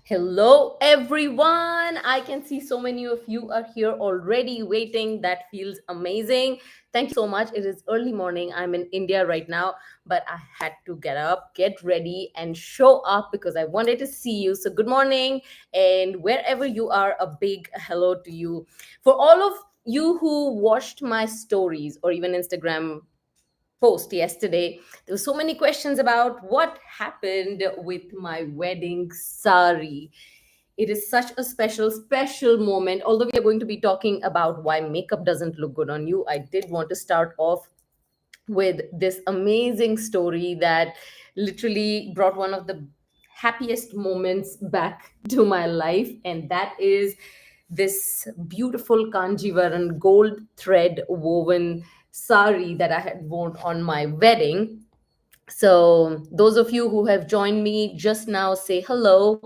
Hello, everyone. I can see so many of you are here already waiting. That feels amazing. Thank you so much. It is early morning. I'm in India right now, but I had to get up, get ready, and show up because I wanted to see you. So, good morning. And wherever you are, a big hello to you. For all of you who watched my stories or even Instagram post yesterday, there were so many questions about what happened with my wedding sari. It is such a special moment. Although we are going to be talking about why makeup doesn't look good on you, I did want to start off with this amazing story that literally brought one of the happiest moments back to my life, and that is this beautiful kanjivaran gold thread woven sari that I had worn on my wedding. So, those of you who have joined me just now, say hello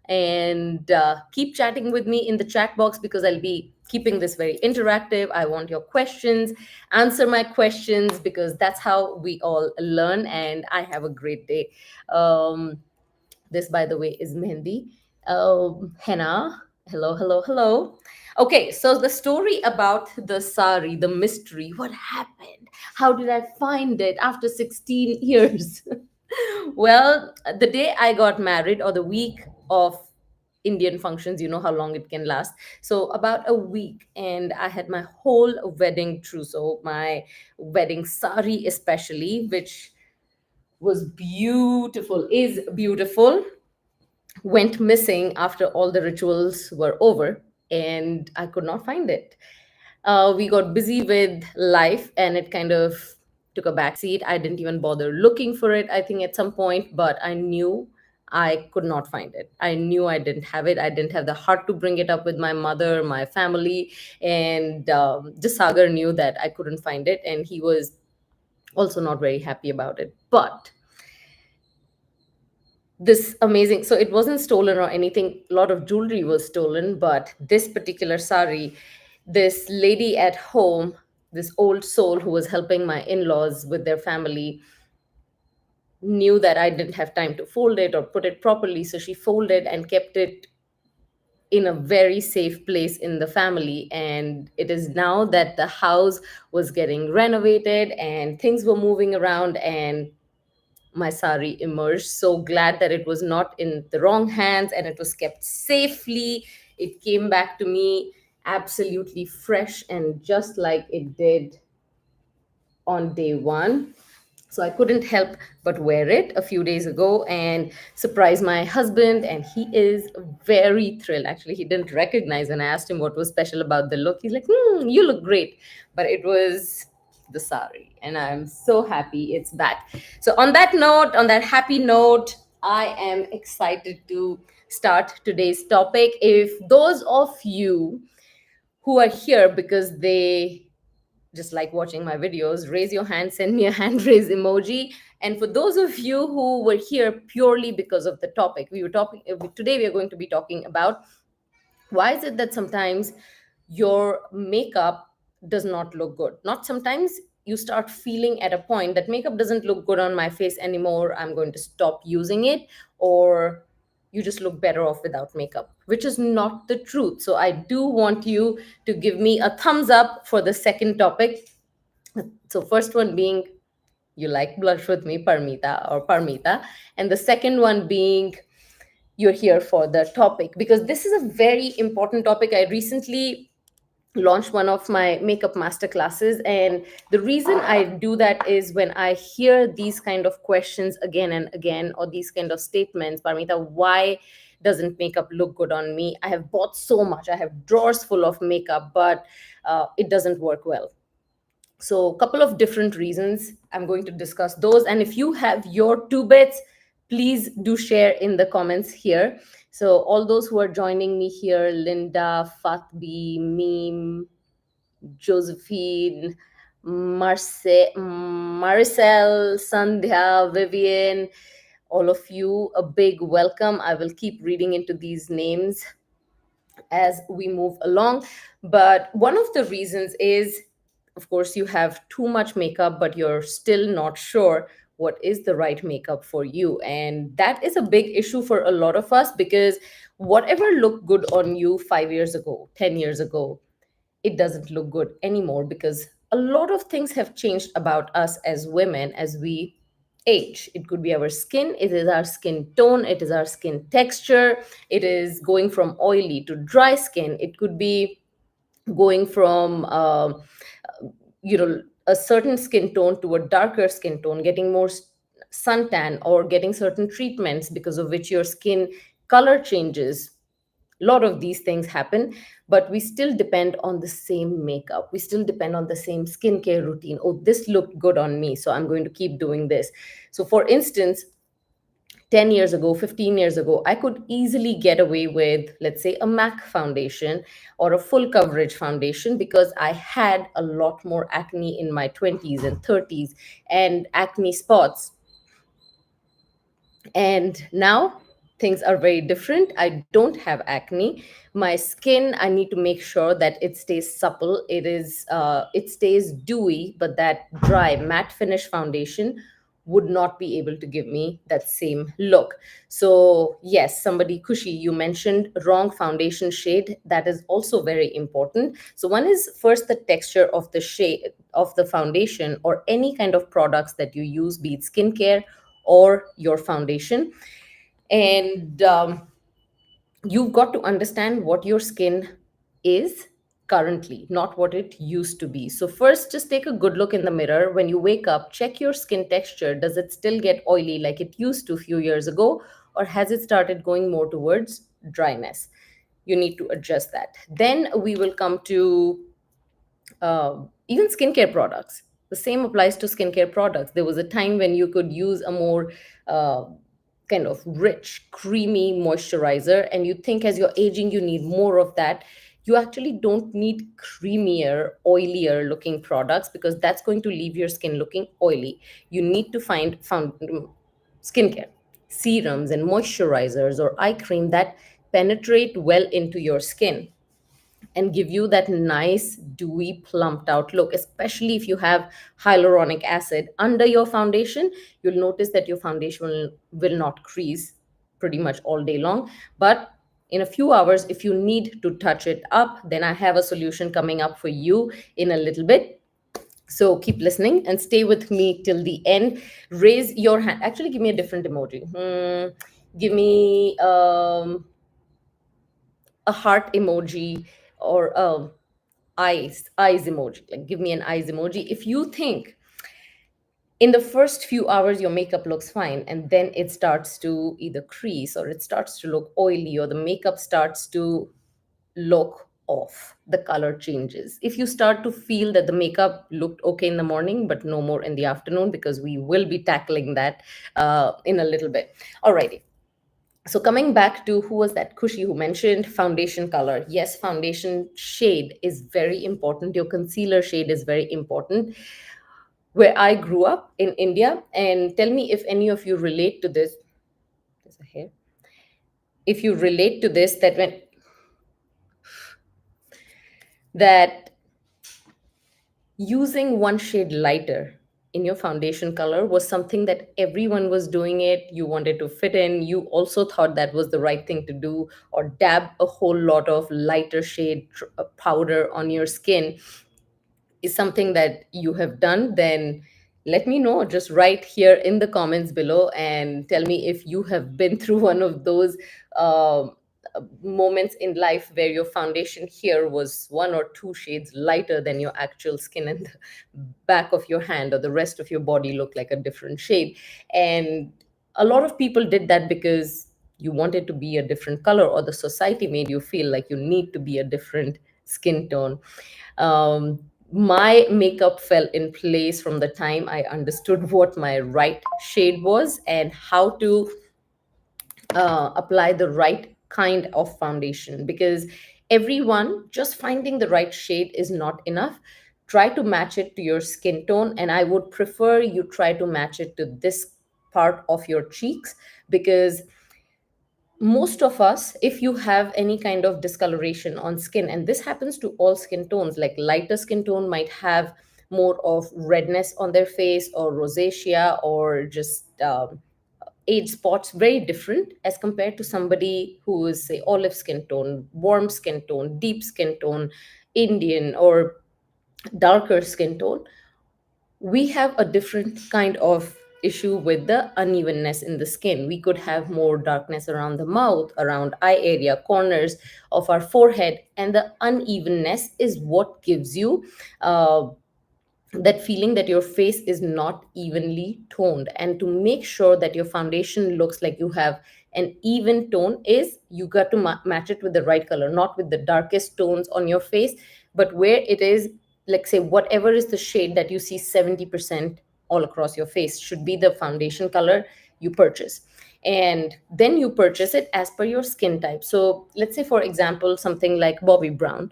and keep chatting with me in the chat box because I'll be keeping this very interactive. I want your questions, answer my questions because that's how we all learn, and I have a great day. This, by the way, is Mehendi. Henna. Hello, hello, hello. Okay, so the story about the sari, the mystery, what happened? How did I find it after 16 years? Well, the day I got married, or the week of Indian functions, you know how long it can last. So, about a week, and I had my whole wedding trousseau, my wedding sari, especially, which was beautiful, is beautiful, went missing after all the rituals were over, and I could not find it. We got busy with life and it kind of took a back seat. I didn't even bother looking for it, I think, at some point, but I knew I could not find it. I knew I didn't have it. I didn't have the heart to bring it up with my mother, my family, and just Sagar knew that I couldn't find it, and he was also not very happy about it. But this amazing, so it wasn't stolen or anything, a lot of jewelry was stolen, but this particular sari, this lady at home, this old soul who was helping my in-laws with their family, knew that I didn't have time to fold it or put it properly, so she folded and kept it in a very safe place in the family. And it is now that the house was getting renovated and things were moving around, and my sari emerged. So glad that it was not in the wrong hands and it was kept safely. It came back to me absolutely fresh and just like it did on day one. So I couldn't help but wear it a few days ago and surprise my husband. And he is very thrilled. Actually, he didn't recognize when I asked him what was special about the look. He's like, you look great. But it was the sari. And I'm so happy it's back. So, on that note, on that happy note, I am excited to start today's topic. If those of you who are here because they just like watching my videos, raise your hand, send me a hand raise emoji. And for those of you who were here purely because of the topic, we were talking today, we are going to be talking about why is it that sometimes your makeup does not look good. Not sometimes, you start feeling at a point that makeup doesn't look good on my face anymore, I'm going to stop using it, or you just look better off without makeup, which is not the truth. So I do want you to give me a thumbs up for the second topic. So first one being, you like blush with me, Parmita or Parmita, and the second one being, you're here for the topic because this is a very important topic. I recently launched one of my makeup master classes, and the reason I do that is when I hear these kind of questions again and again, or these kind of statements, Parmita, why doesn't makeup look good on me? I have bought so much, I have drawers full of makeup, but it doesn't work well. So, a couple of different reasons. I'm going to discuss those. And if you have your two bits, please do share in the comments here. So, all those who are joining me here, Linda, Fatbi, Meme, Josephine, Maricel, Sandhya, Vivian, all of you, a big welcome. I will keep reading into these names as we move along. But one of the reasons is, of course, you have too much makeup, but you're still not sure what is the right makeup for you. And that is a big issue for a lot of us, because whatever looked good on you 5 years ago, 10 years ago, it doesn't look good anymore, because a lot of things have changed about us as women as we age. It could be our skin, it is our skin tone, it is our skin texture, it is going from oily to dry skin, it could be going from a certain skin tone to a darker skin tone, getting more suntan, or getting certain treatments because of which your skin color changes. A lot of these things happen, but we still depend on the same makeup, we still depend on the same skincare routine. Oh, this looked good on me, so I'm going to keep doing this. So for instance, 10 years ago, 15 years ago, I could easily get away with, let's say, a MAC foundation or a full coverage foundation, because I had a lot more acne in my 20s and 30s, and acne spots. And now things are very different. I don't have acne. My skin, I need to make sure that it stays supple. It stays dewy, but that dry matte finish foundation would not be able to give me that same look. So yes, somebody, Kushi, you mentioned wrong foundation shade. That is also very important. So one is first the texture of the shade of the foundation, or any kind of products that you use, be it skincare or your foundation. And you've got to understand what your skin is currently, not what it used to be. So first, just take a good look in the mirror. When you wake up, check your skin texture. Does it still get oily like it used to a few years ago, or has it started going more towards dryness? You need to adjust that. Then we will come to even skincare products. The same applies to skincare products. There was a time when you could use a more uh, kind of rich, creamy moisturizer, and you think as you're aging, you need more of that. You actually don't need creamier, oilier looking products, because that's going to leave your skin looking oily. You need to found skincare, serums and moisturizers or eye cream that penetrate well into your skin and give you that nice dewy plumped out look. Especially if you have hyaluronic acid under your foundation, you'll notice that your foundation will not crease pretty much all day long. But in a few hours, if you need to touch it up, then I have a solution coming up for you in a little bit. So keep listening and stay with me till the end. Raise your hand. Actually, give me a different emoji. Give me a heart emoji, or eyes emoji. Like, give me an eyes emoji if you think in the first few hours your makeup looks fine, and then it starts to either crease, or it starts to look oily, or the makeup starts to look off, the color changes. If you start to feel that the makeup looked okay in the morning but no more in the afternoon, because we will be tackling that in a little bit. Alrighty. So coming back to, who was that, Kushi, who mentioned foundation color. Yes, foundation shade is very important. Your concealer shade is very important. Where I grew up in India, and tell me if any of you relate to this. There's a hair. If you relate to this, that using one shade lighter in your foundation color was something that everyone was doing. It, you wanted to fit in, you also thought that was the right thing to do, or dab a whole lot of lighter shade powder on your skin is something that you have done, then let me know. Just write here in the comments below and tell me if you have been through one of those um, moments in life where your foundation here was one or two shades lighter than your actual skin, and the back of your hand or the rest of your body looked like a different shade. And a lot of people did that because you wanted to be a different color, or the society made you feel like you need to be a different skin tone. um, my makeup fell in place from the time I understood what my right shade was and how to apply the right kind of foundation. Because everyone, just finding the right shade is not enough. Try to match it to your skin tone, and I would prefer you try to match it to this part of your cheeks. Because most of us, if you have any kind of discoloration on skin, and this happens to all skin tones, like lighter skin tone might have more of redness on their face or rosacea or just age spots, very different as compared to somebody who is, say, olive skin tone, warm skin tone, deep skin tone, Indian, or darker skin tone. We have a different kind of issue with the unevenness in the skin. We could have more darkness around the mouth, around eye area, corners of our forehead, and the unevenness is what gives you uh, that feeling that your face is not evenly toned. And to make sure that your foundation looks like you have an even tone is you got to match it with the right color, not with the darkest tones on your face, but where it is, like, say, whatever is the shade that you see 70% all across your face should be the foundation color you purchase. And then you purchase it as per your skin type. So let's say, for example, something like Bobbi Brown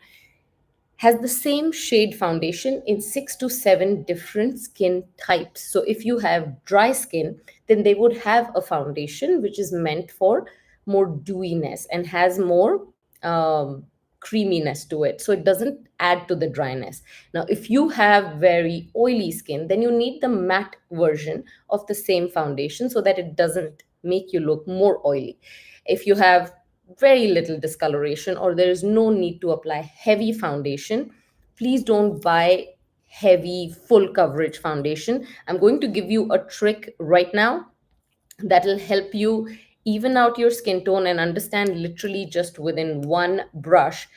has the same shade foundation in 6 to 7 different skin types. So if you have dry skin, then they would have a foundation which is meant for more dewiness and has more creaminess to it. So it doesn't add to the dryness. Now, if you have very oily skin, then you need the matte version of the same foundation so that it doesn't make you look more oily. If you have very little discoloration or there is no need to apply heavy foundation, please don't buy heavy full coverage foundation. I'm going to give you a trick right now that will help you even out your skin tone and understand literally just within one brush.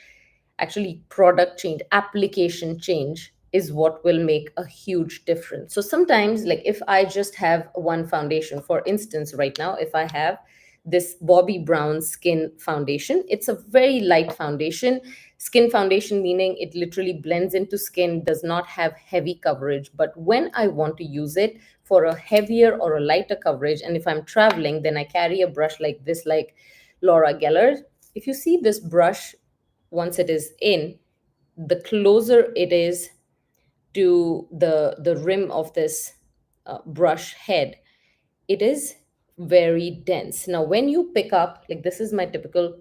Actually, product change, application change is what will make a huge difference. So sometimes, like, if I just have one foundation, for instance, right now, if I have this Bobbi Brown skin foundation, it's a very light foundation. Skin foundation meaning it literally blends into skin, does not have heavy coverage. But when I want to use it for a heavier or a lighter coverage, and if I'm traveling, then I carry a brush like this, like Laura Geller. If you see this brush, once it is in, the closer it is to the rim of this brush head, it is very dense. Now, when you pick up, like, this is my typical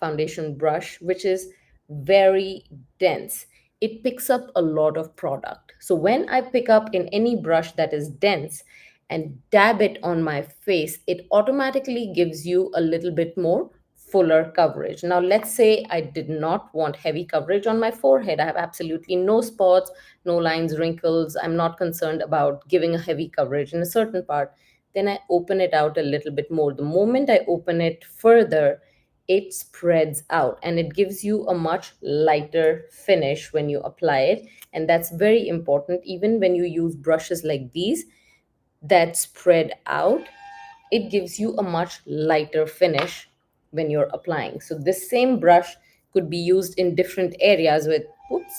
foundation brush, which is very dense. It picks up a lot of product. So when I pick up in any brush that is dense and dab it on my face, it automatically gives you a little bit more fuller coverage. Now, let's say I did not want heavy coverage on my forehead. I have absolutely no spots, no lines, wrinkles. I'm not concerned about giving a heavy coverage in a certain part. Then I open it out a little bit more. The moment I open it further, it spreads out and it gives you a much lighter finish when you apply it. And that's very important. Even when you use brushes like these that spread out, it gives you a much lighter finish when you're applying. So this same brush could be used in different areas with, oops,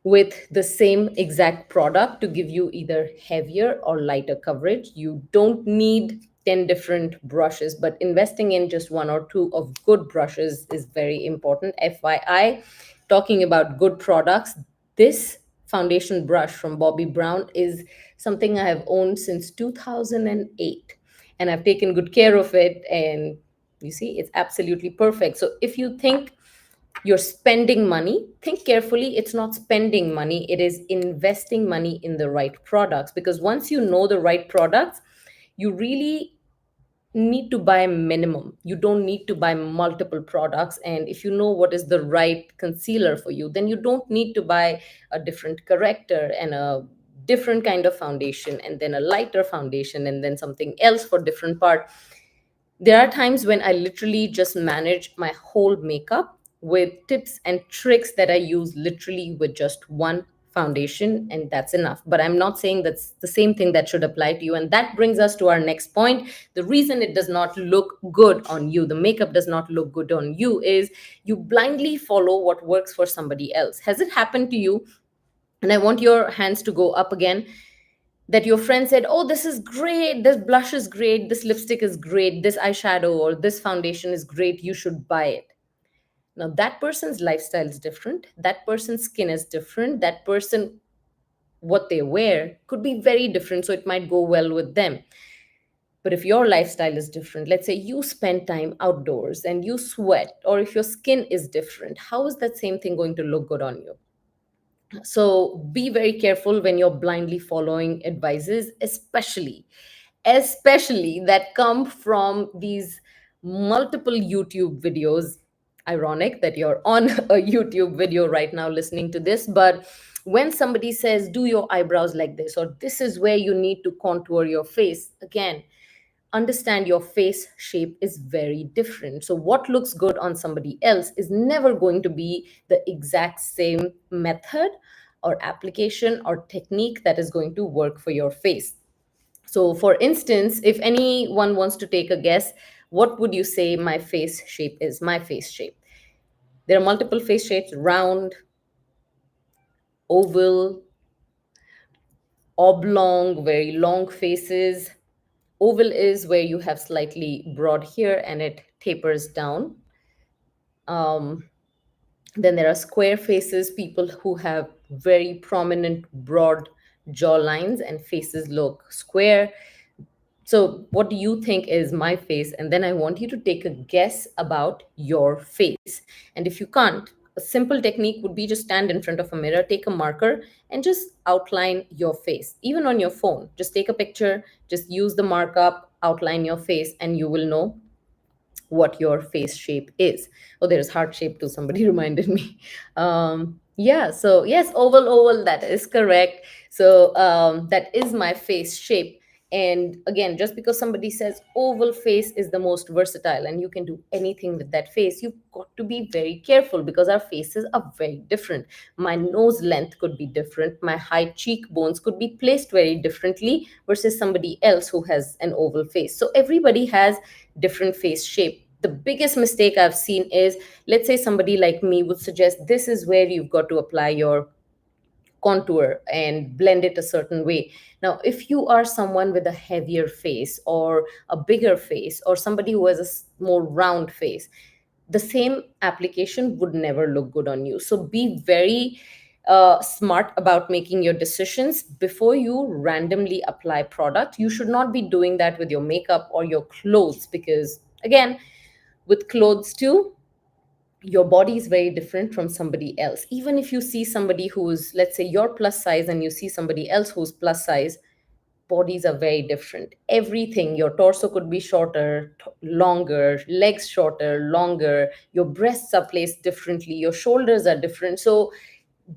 with the same exact product to give you either heavier or lighter coverage. You don't need 10 different brushes, but investing in just one or two of good brushes is very important. FYI, talking about good products, this foundation brush from Bobbi Brown is something I have owned since 2008, and I've taken good care of it. And you see, it's absolutely perfect. So if you think you're spending money, think carefully. It's not spending money, it is investing money in the right products. Because once you know the right products, you really need to buy minimum. You don't need to buy multiple products. And if you know what is the right concealer for you, then you don't need to buy a different corrector and a different kind of foundation and then a lighter foundation and then something else for different part. There are times when I literally just manage my whole makeup with tips and tricks that I use literally with just one foundation, and that's enough. But I'm not saying that's the same thing that should apply to you. And that brings us to our next point. The reason it does not look good on you, the makeup does not look good on you, is you blindly follow what works for somebody else. Has it happened to you? And I want your hands to go up again, that your friend said, "Oh, this is great. This blush is great. This lipstick is great. This eyeshadow or this foundation is great. You should buy it." Now, that person's lifestyle is different. That person's skin is different. That person, what they wear could be very different. So it might go well with them. But if your lifestyle is different, let's say you spend time outdoors and you sweat, or if your skin is different, how is that same thing going to look good on you? So be very careful when you're blindly following advices, especially that come from these multiple YouTube videos. Ironic that you're on a YouTube video right now listening to this, but when somebody says do your eyebrows like this, or this is where you need to contour your face, again, understand your face shape is very different. So what looks good on somebody else is never going to be the exact same method or application or technique that is going to work for your face. So for instance, if anyone wants to take a guess, what would you say my face shape is? My face shape, there are multiple face shapes: round, oval, oblong, very long faces. Oval is where you have slightly broad here and it tapers down. Um, then there are square faces, people who have very prominent, broad jaw lines and faces look square. So, what do you think is my face? And then I want you to take a guess about your face. And if you can't, a simple technique would be just stand in front of a mirror, take a marker, and just outline your face. Even on your phone, just take a picture, just use the markup, outline your face, and you will know what your face shape is. Oh, there's heart shape too. Somebody reminded me. Yeah, so yes, oval, that is correct. So that is my face shape. And again, just because somebody says oval face is the most versatile and you can do anything with that face, you've got to be very careful because our faces are very different. My nose length could be different. My high cheekbones could be placed very differently versus somebody else who has an oval face. So everybody has different face shape. The biggest mistake I've seen is, let's say somebody like me would suggest this is where you've got to apply your contour and blend it a certain way. Now, if you are someone with a heavier face or a bigger face or somebody who has a more round face, the same application would never look good on you. So be very smart about making your decisions before you randomly apply product. You should not be doing that with your makeup or your clothes because, again, with clothes too, your body is very different from somebody else. Even if you see somebody who's, let's say, you're plus size and you see somebody else who's plus size, bodies are very different. Everything, your torso could be shorter, longer, legs shorter, longer, your breasts are placed differently, your shoulders are different. So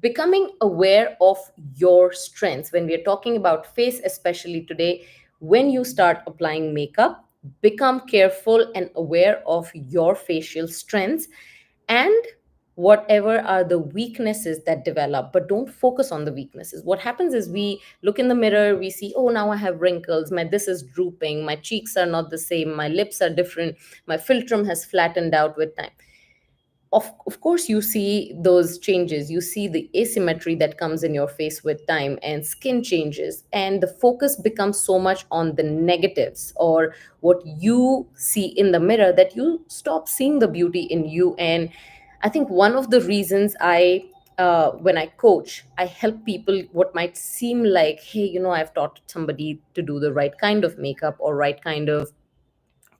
becoming aware of your strengths, when we are talking about face, especially today, when you start applying makeup, become careful and aware of your facial strengths and whatever are the weaknesses that develop, but don't focus on the weaknesses. What happens is we look in the mirror, we see, oh, now I have wrinkles, my this is drooping, my cheeks are not the same, my lips are different, my philtrum has flattened out with time. Of course you see those changes, you see the asymmetry that comes in your face with time, and skin changes, and the focus becomes so much on the negatives or what you see in the mirror that you stop seeing the beauty in you. And I think one of the reasons when I coach, I help people what might seem like, hey, I've taught somebody to do the right kind of makeup or right kind of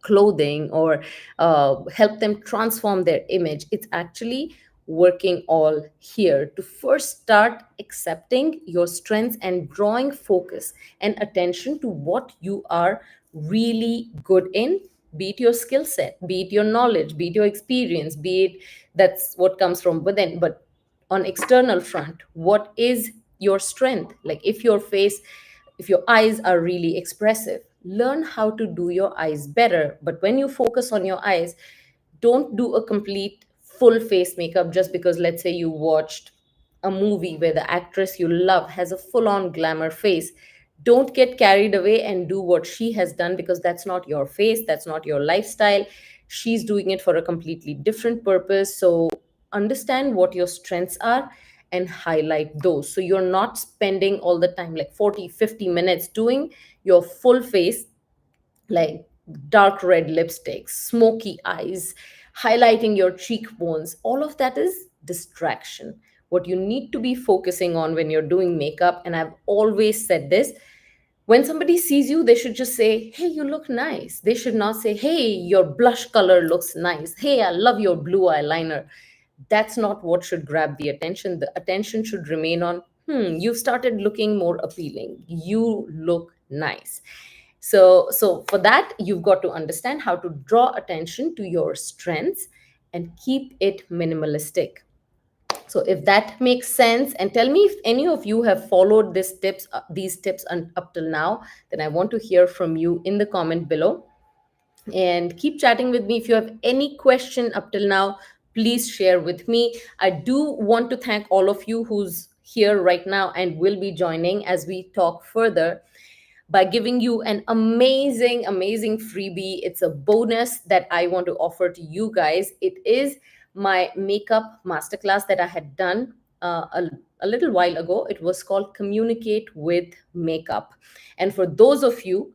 clothing or help them transform their image. It's actually working all here to first start accepting your strengths and drawing focus and attention to what you are really good in, be it your skill set, be it your knowledge, be it your experience, be it that's what comes from within. But on external front, what is your strength? Like if your eyes are really expressive, learn how to do your eyes better. But when you focus on your eyes, don't do a complete full face makeup just because, let's say, you watched a movie where the actress you love has a full on glamour face. Don't get carried away and do what she has done because that's not your face, that's not your lifestyle. She's doing it for a completely different purpose. So understand what your strengths are and highlight those. So you're not spending all the time, like 40, 50 minutes, doing your full face, like dark red lipsticks, smoky eyes, highlighting your cheekbones. All of that is distraction. What you need to be focusing on when you're doing makeup, and I've always said this, when somebody sees you, they should just say, hey, you look nice. They should not say, hey, your blush color looks nice. Hey, I love your blue eyeliner. That's not what should grab the attention. The attention should remain on, you've started looking more appealing, you look nice. So for that, you've got to understand how to draw attention to your strengths and keep it minimalistic. So if that makes sense, and tell me if any of you have followed these tips up till now, then I want to hear from you in the comment below. And keep chatting with me. If you have any question up till now, please share with me. I do want to thank all of you who's here right now and will be joining as we talk further, by giving you an amazing freebie. It's a bonus that I want to offer to you guys. It is my makeup masterclass that I had done a little while ago. It was called Communicate with Makeup. And for those of you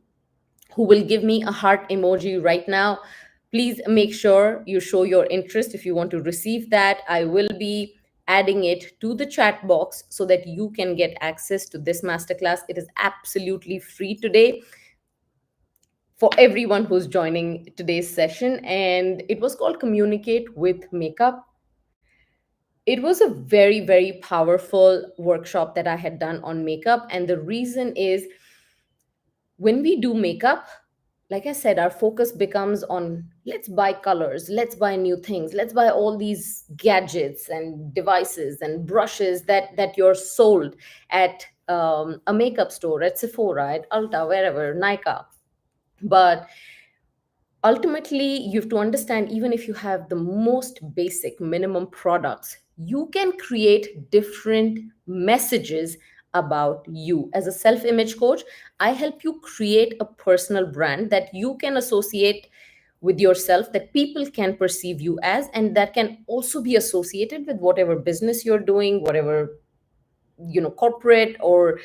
who will give me a heart emoji right now, please make sure you show your interest if you want to receive that. I will be adding it to the chat box so that you can get access to this masterclass. It is absolutely free today for everyone who's joining today's session. And it was called Communicate with Makeup. It was a very powerful workshop that I had done on makeup. And the reason is, when we do makeup, like I said, our focus becomes on, let's buy colors, let's buy new things, let's buy all these gadgets and devices and brushes that you're sold at a makeup store, at Sephora, at Ulta, wherever, Nika. But ultimately, you have to understand, even if you have the most basic minimum products, you can create different messages about you. As a self image coach, I help you create a personal brand that you can associate with yourself, that people can perceive you as, and that can also be associated with whatever business you're doing, whatever, corporate or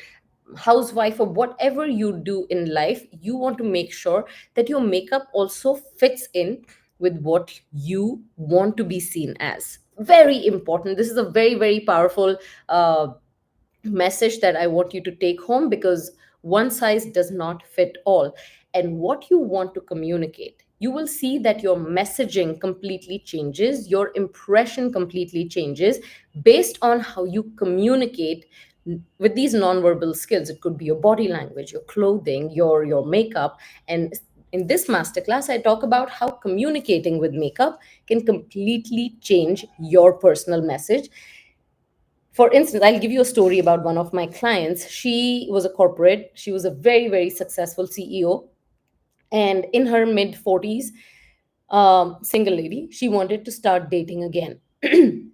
housewife, or whatever you do in life. You want to make sure that your makeup also fits in with what you want to be seen as. Very important. This is a very powerful message that I want you to take home, because one size does not fit all. And what you want to communicate, you will see that your messaging completely changes, your impression completely changes based on how you communicate with these nonverbal skills. It could be your body language, your clothing, your makeup. And in this masterclass, I talk about how communicating with makeup can completely change your personal message. For instance, I'll give you a story about one of my clients. She was a corporate, she was a very successful CEO, and in her mid 40s, single lady, she wanted to start dating again.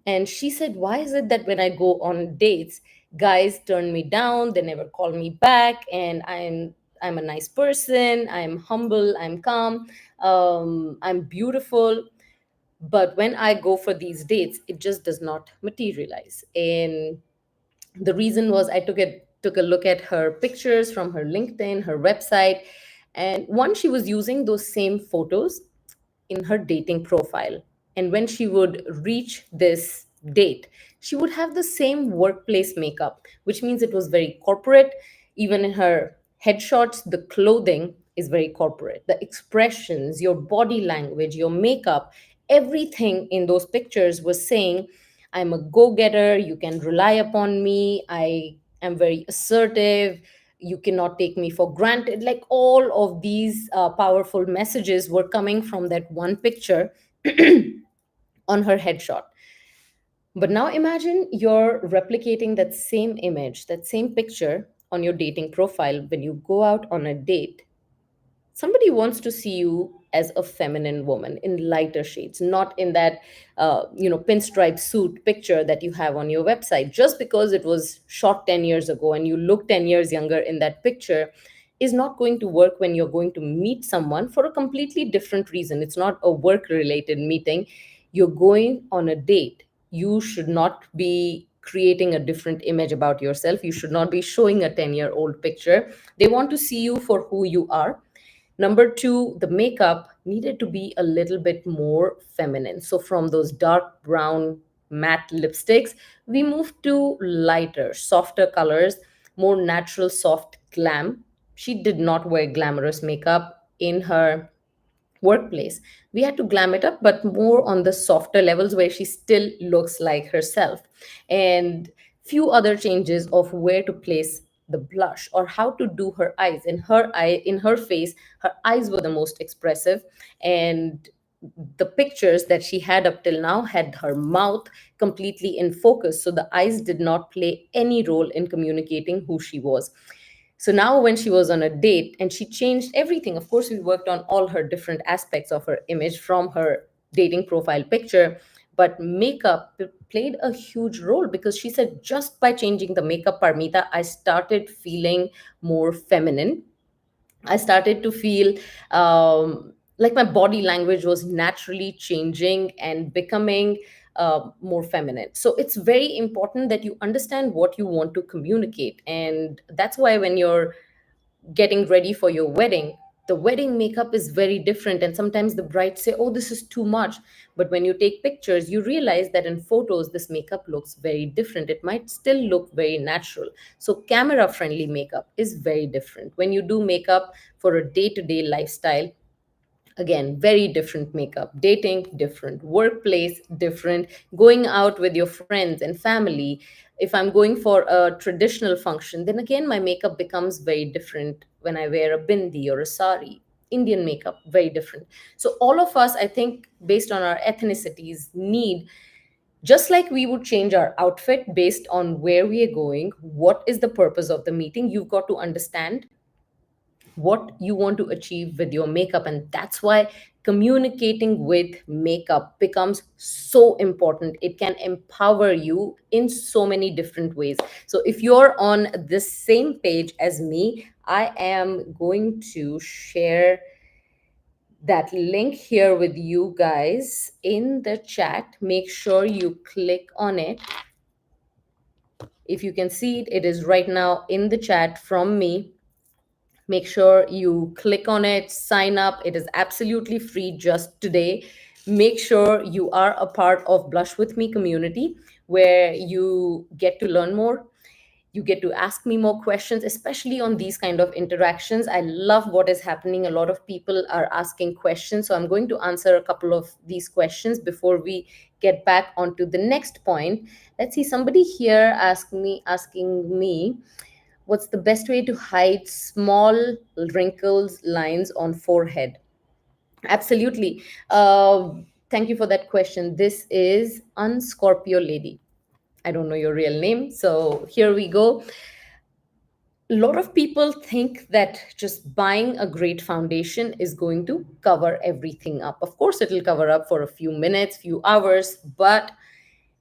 And she said, why is it that when I go on dates, guys turn me down, they never call me back, and I'm a nice person, I'm humble, I'm calm, I'm beautiful, but when I go for these dates, it just does not materialize. And the reason was, I took a look at her pictures from her LinkedIn, her website, and one, she was using those same photos in her dating profile. And when she would reach this date, she would have the same workplace makeup, which means it was very corporate. Even in her headshots, the clothing is very corporate. The expressions, your body language, your makeup, everything in those pictures was saying, I'm a go getter, you can rely upon me, I am very assertive, you cannot take me for granted. Like, all of these powerful messages were coming from that one picture on her headshot. But now imagine you're replicating that same image, that same picture on your dating profile when you go out on a date. Somebody wants to see you as a feminine woman in lighter shades, not in that pinstripe suit picture that you have on your website. Just because it was shot 10 years ago and you look 10 years younger in that picture is not going to work when you're going to meet someone for a completely different reason. It's not a work related meeting, you're going on a date. You should not be creating a different image about yourself, you should not be showing a 10-year-old picture. They want to see you for who you are. Number two, the makeup needed to be a little bit more feminine. So from those dark brown matte lipsticks, we moved to lighter, softer colors, more natural, soft glam. She did not wear glamorous makeup in her workplace. We had to glam it up, but more on the softer levels where she still looks like herself. And few other changes of where to place the blush or how to do her eyes. In her face, her eyes were the most expressive, and the pictures that she had up till now had her mouth completely in focus, so the eyes did not play any role in communicating who she was. So now, when she was on a date, and she changed everything, of course, we worked on all her different aspects of her image from her dating profile picture. But makeup played a huge role, because she said, just by changing the makeup, Parmita, I started feeling more feminine. I started to feel like my body language was naturally changing and becoming more feminine. So it's very important that you understand what you want to communicate. And that's why when you're getting ready for your wedding, the wedding makeup is very different. And sometimes the brides say, oh, this is too much. But when you take pictures, you realize that in photos, this makeup looks very different. It might still look very natural. So, camera friendly makeup is very different. When you do makeup for a day to day lifestyle, again, very different makeup. Dating different, workplace different, going out with your friends and family. If I'm going for a traditional function, then again my makeup becomes very different. When I wear a bindi or a sari, Indian makeup, very different. So all of us, I think, based on our ethnicities, need, just like we would change our outfit based on where we are going, what is the purpose of the meeting, you've got to understand what you want to achieve with your makeup. And that's why communicating with makeup becomes so important. It can empower you in so many different ways. So if you're on the same page as me, I am going to share that link here with you guys in the chat. Make sure you click on it. If you can see it, it is right now in the chat from me. Make sure you click on it, sign up. It is absolutely free just today. Make sure you are a part of Blush with Me community, where you get to learn more. You get to ask me more questions, especially on these kind of interactions. I love what is happening. A lot of people are asking questions. So I'm going to answer a couple of these questions before we get back onto the next point. Let's see, somebody here asking me what's the best way to hide small wrinkles, lines on forehead? Absolutely. Thank you for that question. This is Unscorpio Lady. I don't know your real name. So here we go. A lot of people think that just buying a great foundation is going to cover everything up. Of course, it'll cover up for a few minutes, few hours, but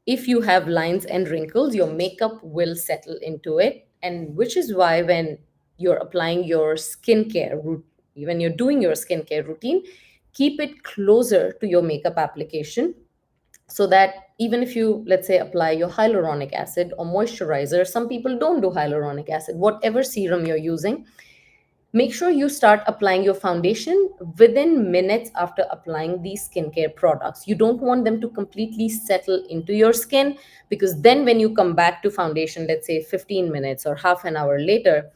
if you have lines and wrinkles, your makeup will settle into it. And which is why when you're applying your skincare, when you're doing your skincare routine, keep it closer to your makeup application, so that even if you, let's say, apply your hyaluronic acid or moisturizer, some people don't do hyaluronic acid, whatever serum you're using, make sure you start applying your foundation within minutes after applying these skincare products. You don't want them to completely settle into your skin, because then when you come back to foundation, let's say 15 minutes or half an hour later,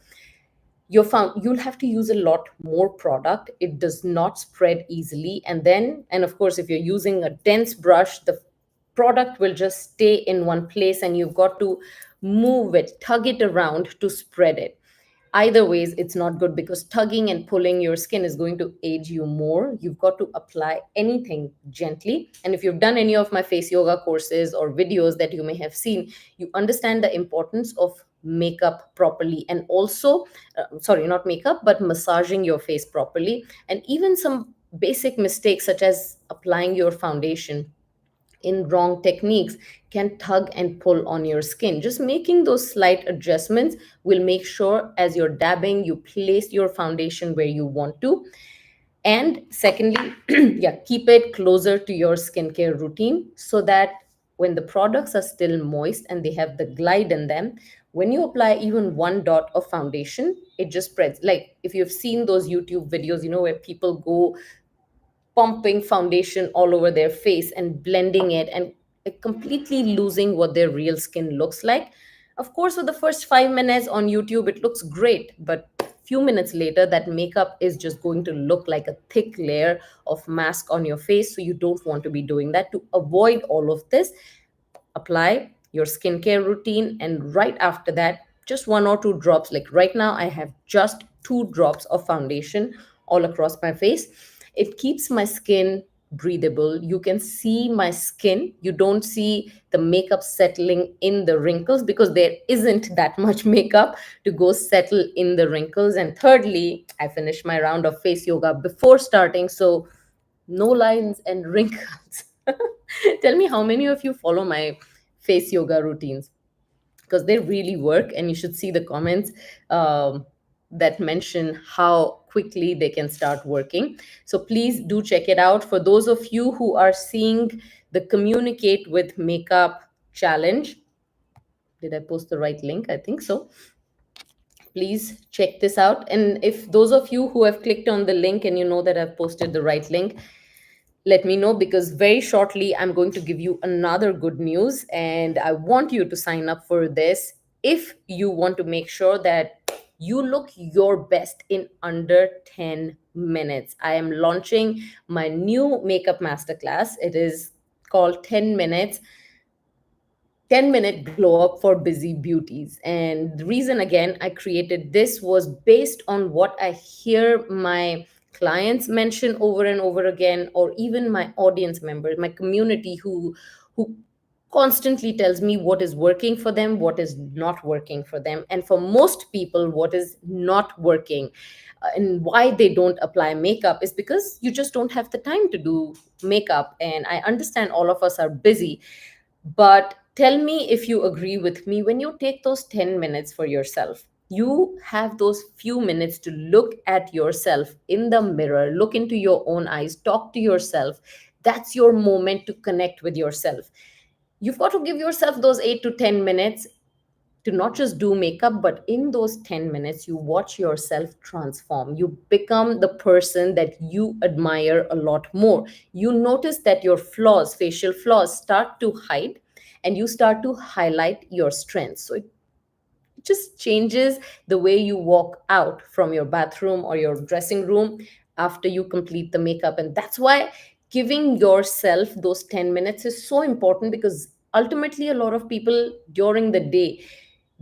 you'll have to use a lot more product. It does not spread easily. And of course, if you're using a dense brush, the product will just stay in one place, and you've got to move it, tug it around to spread it. Either ways, it's not good, because tugging and pulling your skin is going to age you more. You've got to apply anything gently. And if you've done any of my face yoga courses or videos that you may have seen, you understand the importance of makeup properly, and also sorry, not makeup, but massaging your face properly. And even some basic mistakes, such as applying your foundation in wrong techniques, can tug and pull on your skin. Just making those slight adjustments will make sure, as you're dabbing, you place your foundation where you want to. And secondly, yeah, keep it closer to your skincare routine, so that when the products are still moist and they have the glide in them, when you apply even one dot of foundation, it just spreads. Like if you've seen those YouTube videos, where people go pumping foundation all over their face and blending it, and completely losing what their real skin looks like. Of course, for the first 5 minutes on YouTube, it looks great, but few minutes later, that makeup is just going to look like a thick layer of mask on your face. So you don't want to be doing that. To avoid all of this, apply your skincare routine, and right after that, just one or two drops. Like right now I have just two drops of foundation all across my face. It keeps my skin breathable. You can see my skin, you don't see the makeup settling in the wrinkles because there isn't that much makeup to go settle in the wrinkles. And thirdly, I finished my round of face yoga before starting, so no lines and wrinkles. Tell me, how many of you follow my face yoga routines? Because they really work, and you should see the comments that mention how quickly they can start working. So please do check it out. For those of you who are seeing the Communicate with Makeup challenge, did I post the right link? I think so. Please check this out. And if those of you who have clicked on the link and you know that I've posted the right link, let me know, because very shortly I'm going to give you another good news, and I want you to sign up for this if you want to make sure that you look your best in under 10 minutes. I am launching my new makeup masterclass. It is called 10-minute glow up for busy beauties. And the reason again I created this was based on what I hear my clients mention over and over again, or even my audience members, my community, who constantly tells me what is working for them, what is not working for them. And for most people, what is not working and why they don't apply makeup is because you just don't have the time to do makeup. And I understand all of us are busy, but tell me if you agree with me. When you take those 10 minutes for yourself, you have those few minutes to look at yourself in the mirror, look into your own eyes, talk to yourself. That's your moment to connect with yourself. You've got to give yourself those 8 to 10 minutes to not just do makeup, but in those 10 minutes, you watch yourself transform. You become the person that you admire a lot more. You notice that your flaws, facial flaws, start to hide, and you start to highlight your strengths. So it just changes the way you walk out from your bathroom or your dressing room after you complete the makeup. And that's why giving yourself those 10 minutes is so important, because ultimately a lot of people during the day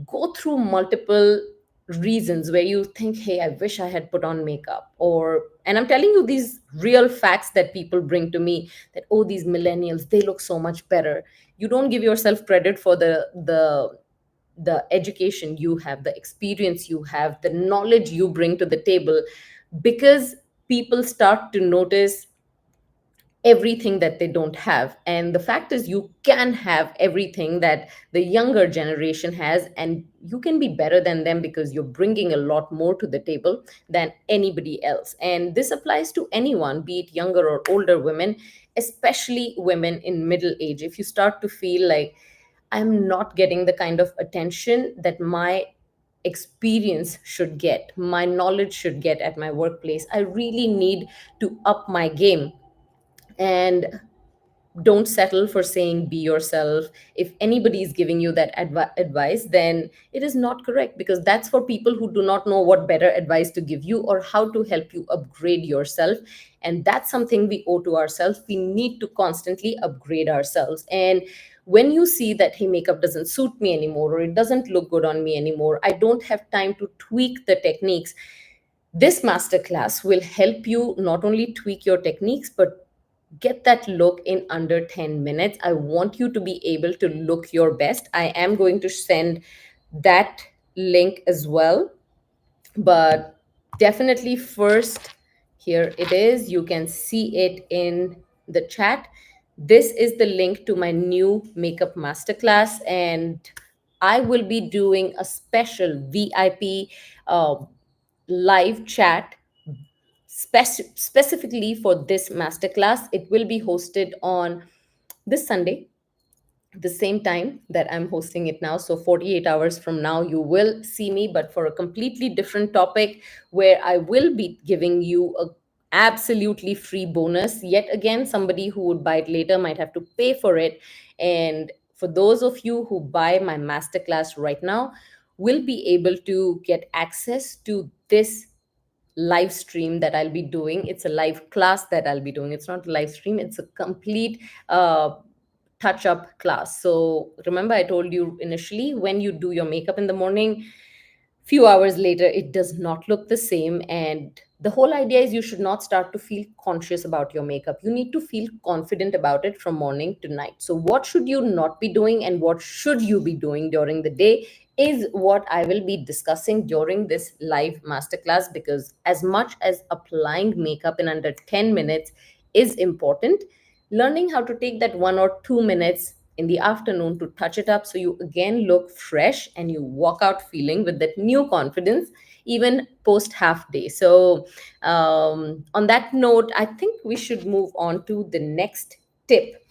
go through multiple reasons where you think, hey, I wish I had put on makeup. Or, and I'm telling you these real facts that people bring to me, that oh, these millennials, they look so much better. You don't give yourself credit for the education you have, the experience you have, the knowledge you bring to the table, because people start to notice everything that they don't have. And the fact is, you can have everything that the younger generation has, and you can be better than them because you're bringing a lot more to the table than anybody else. And this applies to anyone, be it younger or older women, especially women in middle age. If you start to feel like, I'm not getting the kind of attention that my experience should get, my knowledge should get at my workplace, I really need to up my game. And don't settle for saying be yourself. If anybody is giving you that advice, then it is not correct, because that's for people who do not know what better advice to give you or how to help you upgrade yourself. And that's something we owe to ourselves. We need to constantly upgrade ourselves. And when you see that, hey, makeup doesn't suit me anymore, or it doesn't look good on me anymore, I don't have time to tweak the techniques, this masterclass will help you not only tweak your techniques, but get that look in under 10 minutes. I want you to be able to look your best. I am going to send that link as well. But definitely, first, here it is. You can see it in the chat. This is the link to my new makeup masterclass, and I will be doing a special VIP uh, live chat specifically for this masterclass. It will be hosted on this Sunday, the same time that I'm hosting it now. So 48 hours from now, you will see me, but for a completely different topic, where I will be giving you a absolutely free bonus. Yet again, somebody who would buy it later might have to pay for it. And for those of you who buy my masterclass right now, will be able to get access to this live stream that I'll be doing. It's a live class that I'll be doing. It's not a live stream, it's a complete touch up class. So remember, I told you initially, when you do your makeup in the morning, few hours later it does not look the same. And the whole idea is you should not start to feel conscious about your makeup. You need to feel confident about it from morning to night. So what should you not be doing and what should you be doing during the day is what I will be discussing during this live masterclass. Because as much as applying makeup in under 10 minutes is important, learning how to take that 1 or 2 minutes in the afternoon to touch it up so you again look fresh and you walk out feeling with that new confidence even post half day. So on that note, I think we should move on to the next tip.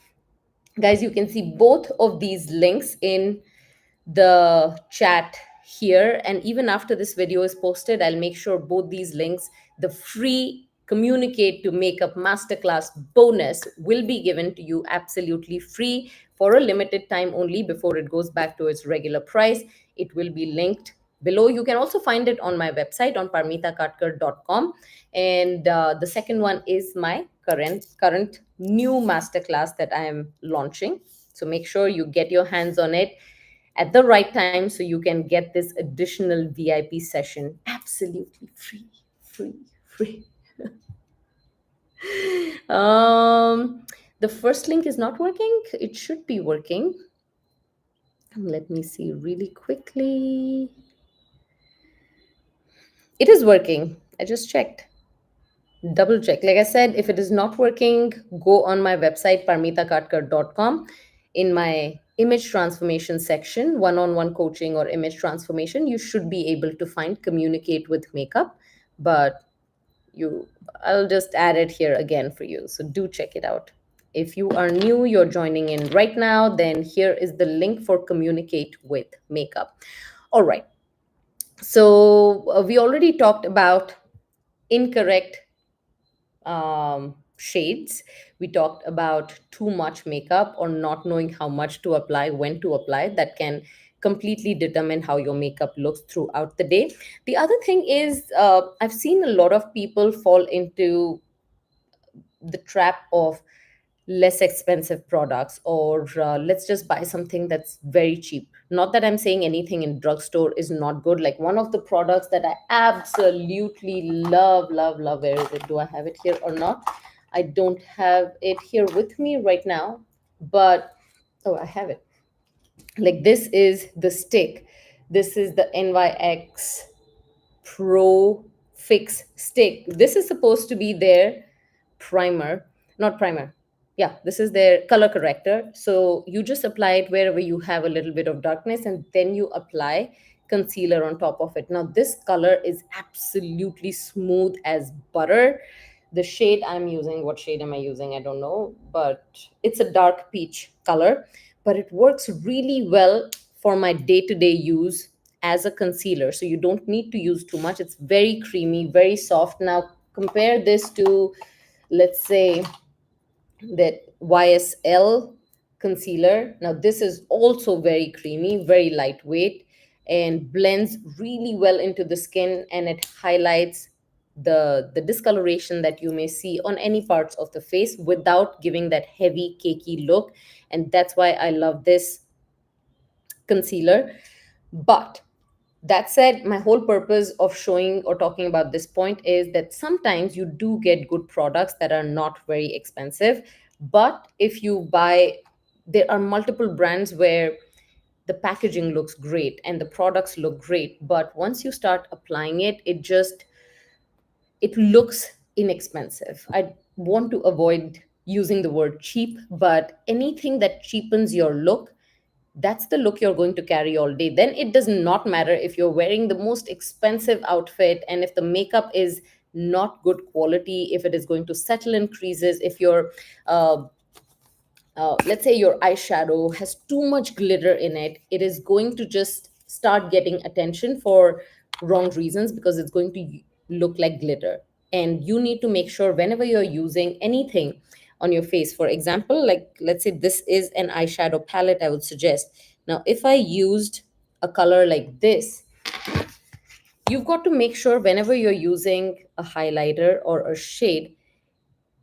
Guys, you can see both of these links in the chat here, and even after this video is posted, I'll make sure both these links, the free communicate to makeup masterclass bonus, will be given to you absolutely free for a limited time only before it goes back to its regular price. It will be linked below. You can also find it on my website on parmitakatkar.com. And the second one is my current new masterclass that I am launching. So make sure you get your hands on it at the right time so you can get this additional VIP session absolutely free, free, free. The first link is not working. It should be working. Let me see really quickly. It is working. I just checked. Double check. Like I said, if it is not working, go on my website, parmitakatkar.com. In my image transformation section, one-on-one coaching or image transformation, you should be able to find communicate with makeup. But I'll just add it here again for you. So do check it out. If you are new, you're joining in right now, then here is the link for communicate with makeup. All right. So we already talked about incorrect shades. We talked about too much makeup or not knowing how much to apply, when to apply. That can completely determine how your makeup looks throughout the day. The other thing is, I've seen a lot of people fall into the trap of less expensive products, or let's just buy something that's very cheap. Not that I'm saying anything in drugstore is not good. Like one of the products that I absolutely love, where is it? Do I have it here or not? I don't have it here with me right now, but oh, I have it. Like this is the stick. This is the NYX Pro Fix stick. This is supposed to be their primer, not primer. Yeah, this is their color corrector. So you just apply it wherever you have a little bit of darkness, and then you apply concealer on top of it. Now, this color is absolutely smooth as butter. The shade I'm using, what shade am I using? I don't know, but it's a dark peach color, but it works really well for my day to day use as a concealer. So you don't need to use too much. It's very creamy, very soft. Now, compare this to, let's say, that YSL concealer. Now, this is also very creamy, very lightweight, and blends really well into the skin, and it highlights the discoloration that you may see on any parts of the face without giving that heavy cakey look. And that's why I love this concealer. But that said, my whole purpose of showing or talking about this point is that sometimes you do get good products that are not very expensive. But if you buy, there are multiple brands where the packaging looks great and the products look great. But once you start applying it, it looks inexpensive. I want to avoid using the word cheap, but anything that cheapens your look, that's the look you're going to carry all day. Then it does not matter if you're wearing the most expensive outfit, and if the makeup is not good quality, if it is going to settle in creases, if your let's say your eyeshadow has too much glitter in it, it is going to just start getting attention for wrong reasons, because it's going to look like glitter. And you need to make sure whenever you're using anything on your face, for example, like let's say this is an eyeshadow palette, I would suggest. Now, if I used a color like this, you've got to make sure whenever you're using a highlighter or a shade,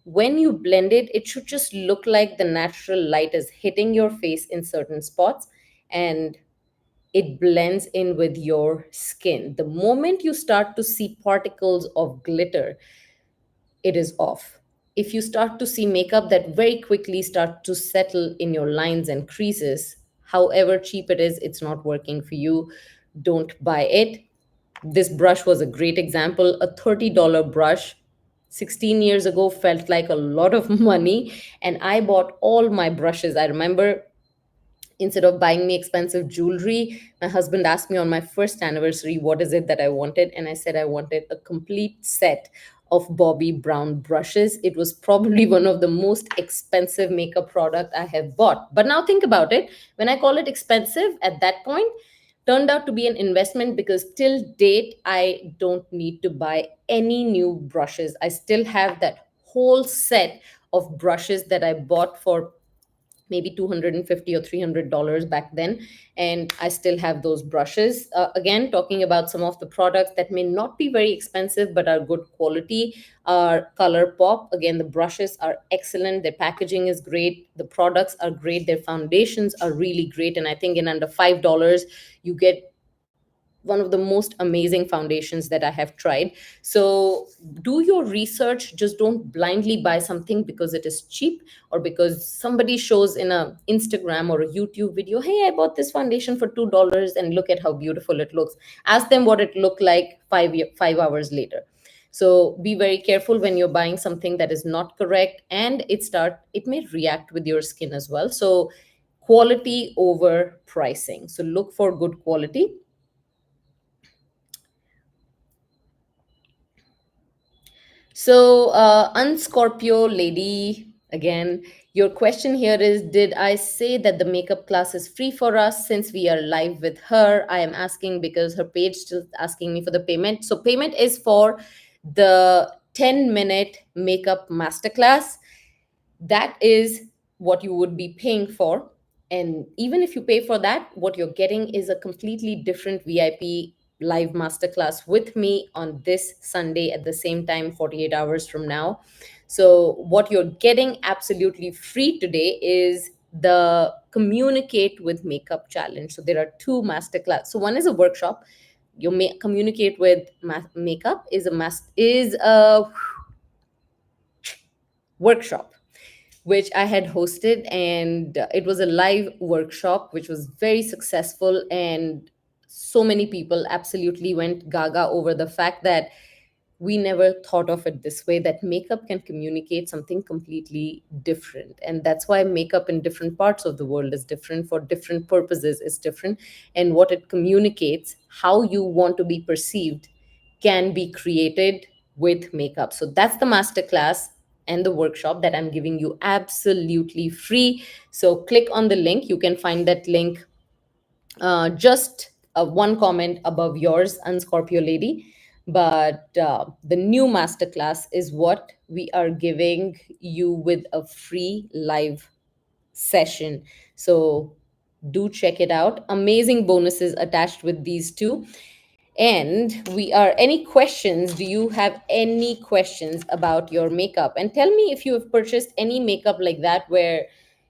when you blend it, it should just look like the natural light is hitting your face in certain spots, and it blends in with your skin. The moment you start to see particles of glitter, it is off. If you start to see makeup that very quickly start to settle in your lines and creases, however cheap it is, it's not working for you. Don't buy it. This brush was a great example. A $30 brush 16 years ago felt like a lot of money, and I bought all my brushes. I remember, instead of buying me expensive jewelry, my husband asked me on my first anniversary what is it that I wanted, and I said I wanted a complete set of Bobbi Brown brushes. It was probably one of the most expensive makeup product I have bought. But now think about it, when I call it expensive, at that point turned out to be an investment, because till date I don't need to buy any new brushes. I still have that whole set of brushes that I bought for maybe 250 or $300 back then, and I still have those brushes. Again, talking about some of the products that may not be very expensive but are good quality, are Color Pop. Again, the brushes are excellent, their packaging is great, the products are great, their foundations are really great, and I think in under $5 you get one of the most amazing foundations that I have tried. So do your research. Just don't blindly buy something because it is cheap, or because somebody shows in a Instagram or a YouTube video, hey, I bought this foundation for $2 and look at how beautiful it looks. Ask them what it looked like 5 hours later. So be very careful when you're buying something that is not correct, and it may react with your skin as well. So quality over pricing. So look for good quality. So, Unscorpio lady, again, your question here is, did I say that the makeup class is free for us since we are live with her? I am asking because her page still asking me for the payment. So, payment is for the 10-minute makeup masterclass. That is what you would be paying for. And even if you pay for that, what you're getting is a completely different VIP live masterclass with me on this Sunday at the same time, 48 hours from now. So, what you're getting absolutely free today is the Communicate with Makeup challenge. So, there are two masterclass. So, one is a workshop. You may communicate with makeup is a workshop which I had hosted, and it was a live workshop which was very successful. And so many people absolutely went gaga over the fact that we never thought of it this way, that makeup can communicate something completely different. And that's why makeup in different parts of the world is different, for different purposes is different. And what it communicates, how you want to be perceived, can be created with makeup. So that's the masterclass and the workshop that I'm giving you absolutely free. So click on the link. You can find that link just one comment above yours, Unscorpio lady. But the new masterclass is what we are giving you with a free live session. So do check it out. Amazing bonuses attached with these two. And we are, any questions? Do you have any questions about your makeup? And tell me if you have purchased any makeup like that, where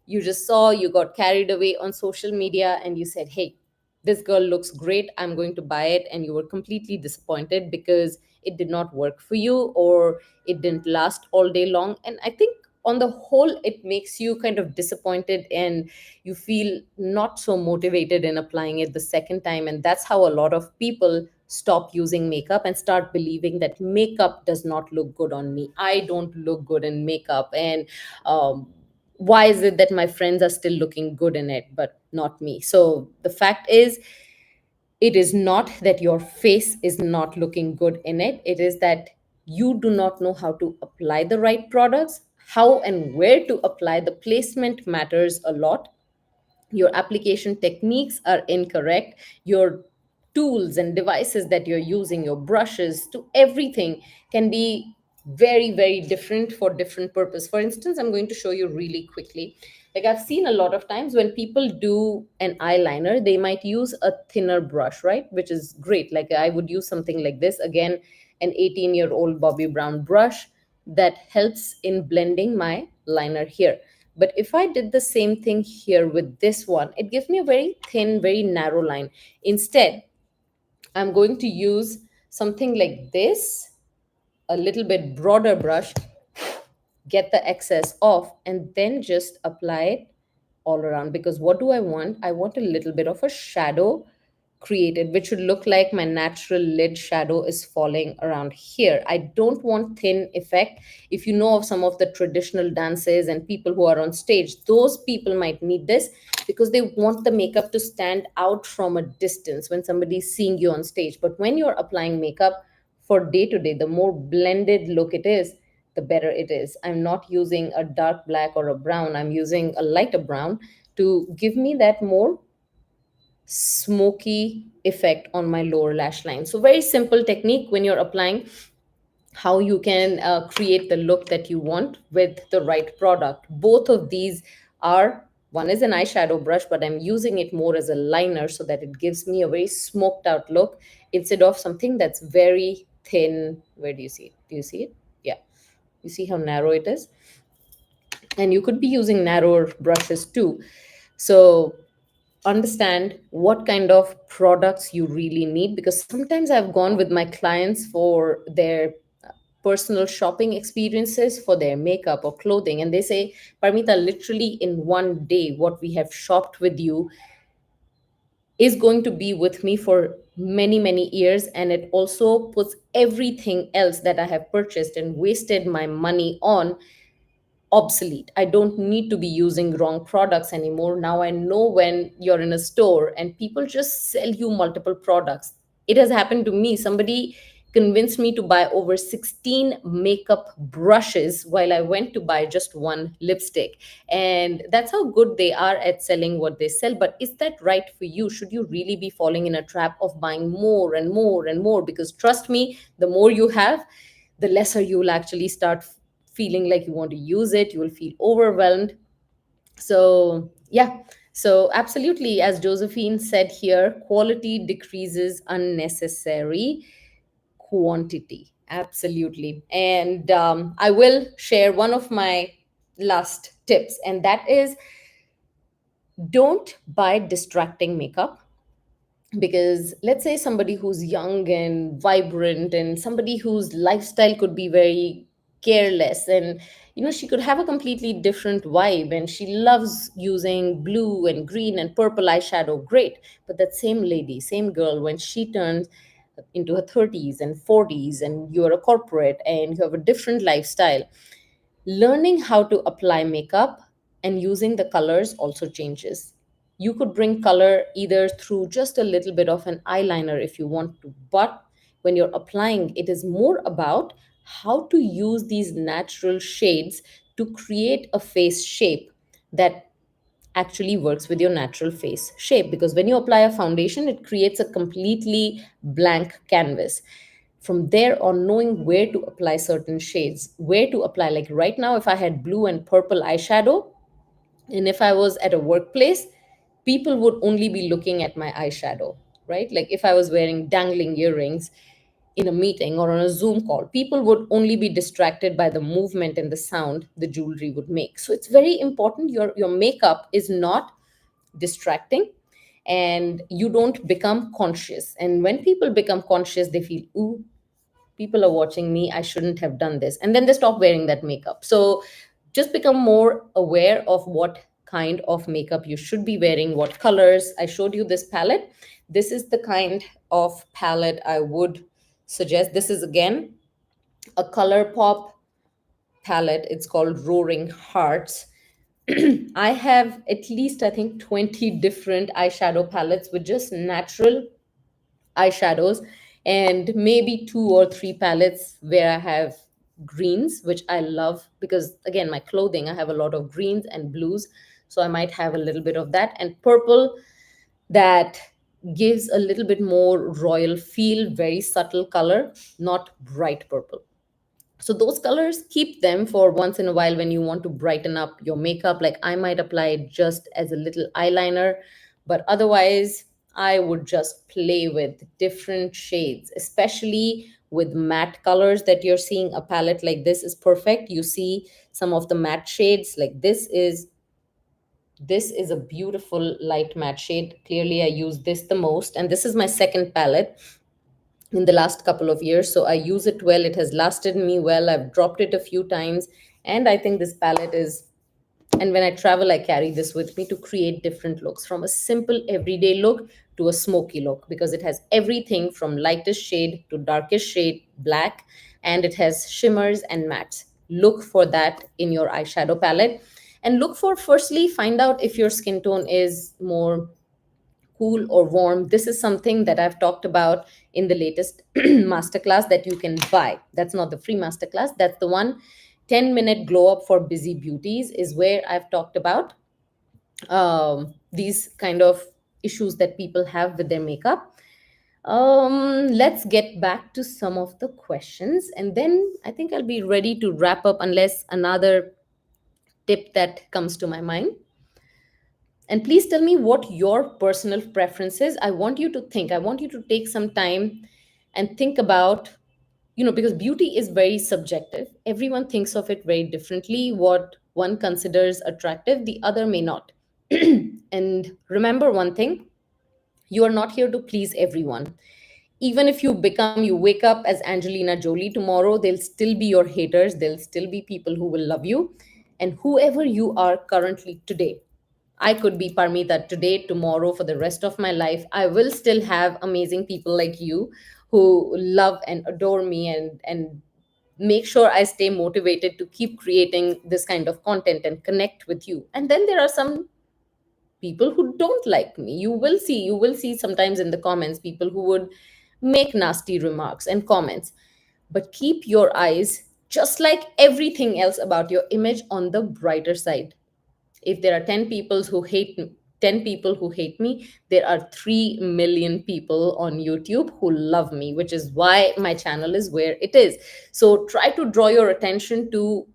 you just saw, you got carried away on social media and you said, hey, this girl looks great, I'm going to buy it. And you were completely disappointed because it did not work for you, or it didn't last all day long. And I think on the whole, it makes you kind of disappointed, and you feel not so motivated in applying it the second time. And that's how a lot of people stop using makeup and start believing that makeup does not look good on me. I don't look good in makeup. And why is it that my friends are still looking good in it, but not me? So the fact is, it is not that your face is not looking good in it. It is that you do not know how to apply the right products, how and where to apply. The placement matters a lot. Your application techniques are incorrect. Your tools and devices that you're using, your brushes, to everything can be very, very different for different purpose. For instance, I'm going to show you really quickly. Like, I've seen a lot of times when people do an eyeliner, they might use a thinner brush, right? Which is great. Like, I would use something like this, again, an 18-year-old Bobby Brown brush that helps in blending my liner here. But if I did the same thing here with this one, it gives me a very thin, very narrow line. Instead, I'm going to use something like this, a little bit broader brush, get the excess off, and then just apply it all around. Because what do I want? I want a little bit of a shadow created, which should look like my natural lid shadow is falling around here. I don't want thin effect. If you know of some of the traditional dances and people who are on stage, those people might need this because they want the makeup to stand out from a distance when somebody's seeing you on stage. But when you're applying makeup for day to day, the more blended look it is, the better it is. I'm not using a dark black or a brown, I'm using a lighter brown to give me that more smoky effect on my lower lash line. So, very simple technique when you're applying, how you can create the look that you want with the right product. Both of these are, one is an eyeshadow brush, but I'm using it more as a liner so that it gives me a very smoked out look instead of something that's very thin. Where do you see it? Do you see it? Yeah. You see how narrow it is? And you could be using narrower brushes too. So understand what kind of products you really need, because sometimes I've gone with my clients for their personal shopping experiences for their makeup or clothing, and they say, Parmita, literally in one day what we have shopped with you is going to be with me for many, many years, and it also puts everything else that I have purchased and wasted my money on obsolete. I don't need to be using wrong products anymore. Now I know when you're in a store and people just sell you multiple products. It has happened to me. Somebody convinced me to buy over 16 makeup brushes while I went to buy just one lipstick. And that's how good they are at selling what they sell. But is that right for you? Should you really be falling in a trap of buying more and more and more? Because trust me, the more you have, the lesser you will actually start feeling like you want to use it. You will feel overwhelmed. So yeah, so absolutely, as Josephine said here, quality decreases unnecessary quantity. Absolutely. And I will share one of my last tips, and that is, don't buy distracting makeup. Because let's say somebody who's young and vibrant, and somebody whose lifestyle could be very careless, and she could have a completely different vibe, and she loves using blue and green and purple eyeshadow, great. But that same lady, same girl, when she turns into her 30s and 40s, and you're a corporate and you have a different lifestyle, learning how to apply makeup and using the colors also changes. You could bring color either through just a little bit of an eyeliner if you want to, but when you're applying, it is more about how to use these natural shades to create a face shape that actually works with your natural face shape. Because when you apply a foundation, it creates a completely blank canvas. From there on, knowing where to apply certain shades, where to apply, like right now, if I had blue and purple eyeshadow, and if I was at a workplace, people would only be looking at my eyeshadow, right? Like if I was wearing dangling earrings in a meeting or on a Zoom call, people would only be distracted by the movement and the sound the jewelry would make. So it's very important your makeup is not distracting, and you don't become conscious. And when people become conscious, they feel, ooh, people are watching me, I shouldn't have done this, and then they stop wearing that makeup. So just become more aware of what kind of makeup you should be wearing, what colors. I showed you this palette. This is the kind of palette I would suggest. This is again a color pop palette. It's called Roaring Hearts. I have at least, I think, 20 different eyeshadow palettes with just natural eyeshadows, and maybe two or three palettes where I have greens, which I love because, again, my clothing, I have a lot of greens and blues. So I might have a little bit of that, and purple that gives a little bit more royal feel, very subtle color, not bright purple. So those colors, keep them for once in a while when you want to brighten up your makeup. Like I might apply it just as a little eyeliner, but otherwise I would just play with different shades, especially with matte colors that you're seeing. A palette like this is perfect. You see some of the matte shades, like this is a beautiful light matte shade. Clearly I use this the most, and this is my second palette in the last couple of years, so I use it well. It has lasted me well. I've dropped it a few times, and I think this palette is, and when I travel I carry this with me to create different looks, from a simple everyday look to a smoky look, because it has everything from lightest shade to darkest shade black, and it has shimmers and mattes. Look for that in your eyeshadow palette, and look for, firstly, find out if your skin tone is more cool or warm. This is something that I've talked about in the latest masterclass that you can buy. That's not the free masterclass, that's the one, 10-minute glow up for busy beauties, is where I've talked about these kind of issues that people have with their makeup. Let's get back to some of the questions, and then I think I'll be ready to wrap up, unless another tip that comes to my mind. And please tell me what your personal preference is. I want you to think, I want you to take some time and think about, because beauty is very subjective. Everyone thinks of it very differently. What one considers attractive, the other may not. And remember one thing, you are not here to please everyone. Even if you wake up as Angelina Jolie tomorrow, there'll still be your haters, there'll still be people who will love you. And whoever you are currently today, I could be Parmita today, tomorrow, for the rest of my life, I will still have amazing people like you who love and adore me, and make sure I stay motivated to keep creating this kind of content and connect with you. And then there are some people who don't like me. You will see sometimes in the comments people who would make nasty remarks and comments. But keep your eyes, just like everything else about your image, on the brighter side. If there are 10 people who hate me, there are 3 million people on YouTube who love me, which is why my channel is where it is. So try to draw your attention to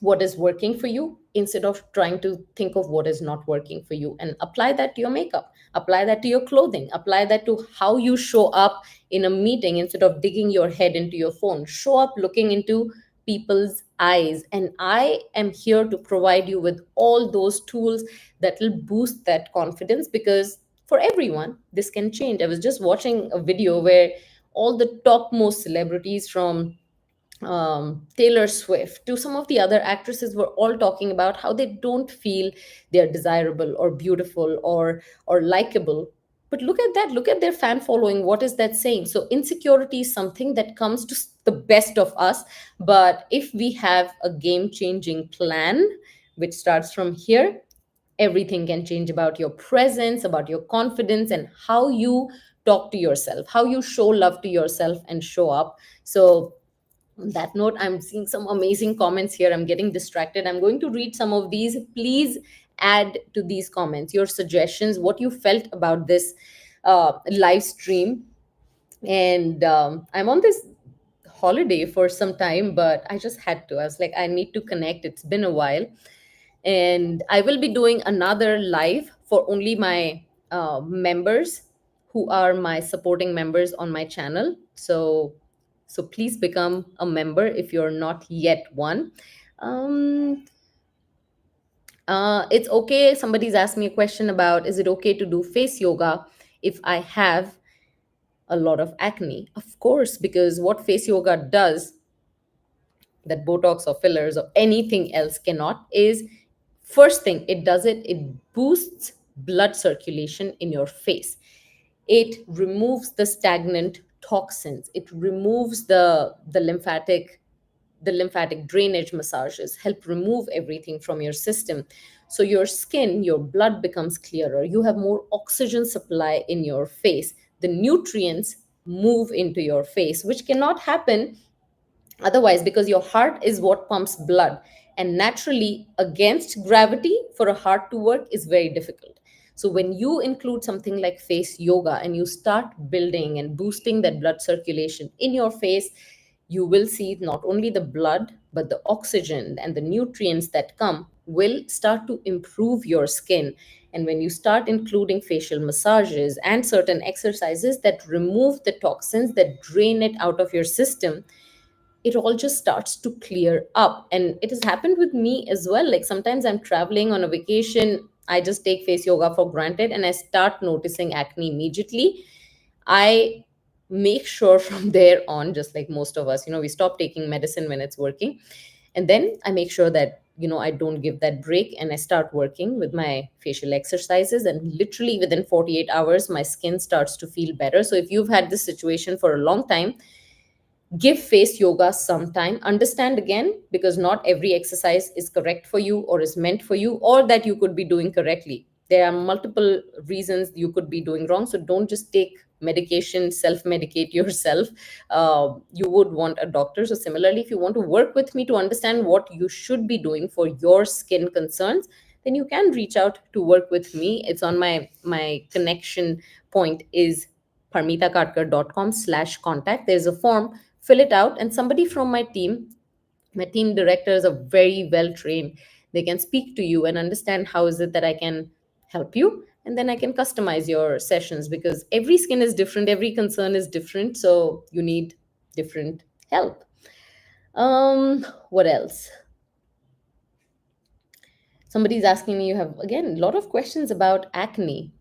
what is working for you, instead of trying to think of what is not working for you, and apply that to your makeup, apply that to your clothing, apply that to how you show up in a meeting. Instead of digging your head into your phone, show up looking into people's eyes. And I am here to provide you with all those tools that will boost that confidence, because for everyone this can change. I was just watching a video where all the topmost celebrities, from Taylor Swift to some of the other actresses, were all talking about how they don't feel they're desirable or beautiful or likable. But look at that, look at their fan following. What is that saying? So insecurity is something that comes to the best of us. But if we have a game changing plan, which starts from here, everything can change, about your presence, about your confidence, and how you talk to yourself, how you show love to yourself and show up. So on that note, I'm seeing some amazing comments here. I'm getting distracted. I'm going to read some of these. Please add to these comments your suggestions, what you felt about this live stream. And I'm on this holiday for some time, but I just had to. I was like, I need to connect. It's been a while. And I will be doing another live for only my members, who are my supporting members on my channel. So please become a member if you're not yet one. um it's okay, somebody's asked me a question about, is it okay to do face yoga if I have a lot of acne? Of course, because what face yoga does, that Botox or fillers or anything else cannot, is, first thing it does, it boosts blood circulation in your face. It removes the stagnant toxins, it removes the lymphatic drainage. Massages help remove everything from your system, so your skin, your blood becomes clearer, you have more oxygen supply in your face, the nutrients move into your face, which cannot happen otherwise, because your heart is what pumps blood, and naturally, against gravity, for a heart to work is very difficult. So when you include something like face yoga and you start building and boosting that blood circulation in your face, you will see not only the blood, but the oxygen and the nutrients that come will start to improve your skin. And when you start including facial massages and certain exercises that remove the toxins, that drain it out of your system, it all just starts to clear up. And it has happened with me as well. Like sometimes I'm traveling on a vacation, I just take face yoga for granted and I start noticing acne immediately. I make sure from there on, just like most of us, we stop taking medicine when it's working. And then I make sure that, I don't give that break and I start working with my facial exercises. And literally within 48 hours, my skin starts to feel better. So if you've had this situation for a long time, give face yoga some time. Understand again, because not every exercise is correct for you or is meant for you or that you could be doing correctly. There are multiple reasons you could be doing wrong. So don't just take medication, self medicate yourself. You would want a doctor. So similarly, if you want to work with me to understand what you should be doing for your skin concerns, then you can reach out to work with me. It's on my connection point is parmitakatkar.com/contact. There's a form, fill it out, and somebody from my team directors are very well trained. They can speak to you and understand how is it that I can help you, and then I can customize your sessions, because every skin is different, every concern is different, so you need different help. What else? Somebody's asking me, you have again a lot of questions about acne.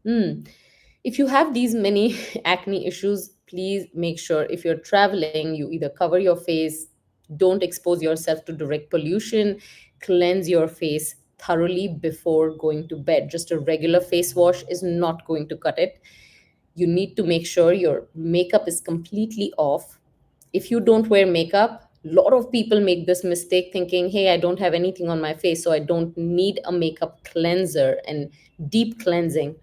If you have these many acne issues, please make sure if you're traveling, you either cover your face, don't expose yourself to direct pollution, cleanse your face thoroughly before going to bed. Just a regular face wash is not going to cut it. You need to make sure your makeup is completely off. If you don't wear makeup, a lot of people make this mistake thinking, hey, I don't have anything on my face, so I don't need a makeup cleanser and deep cleansing.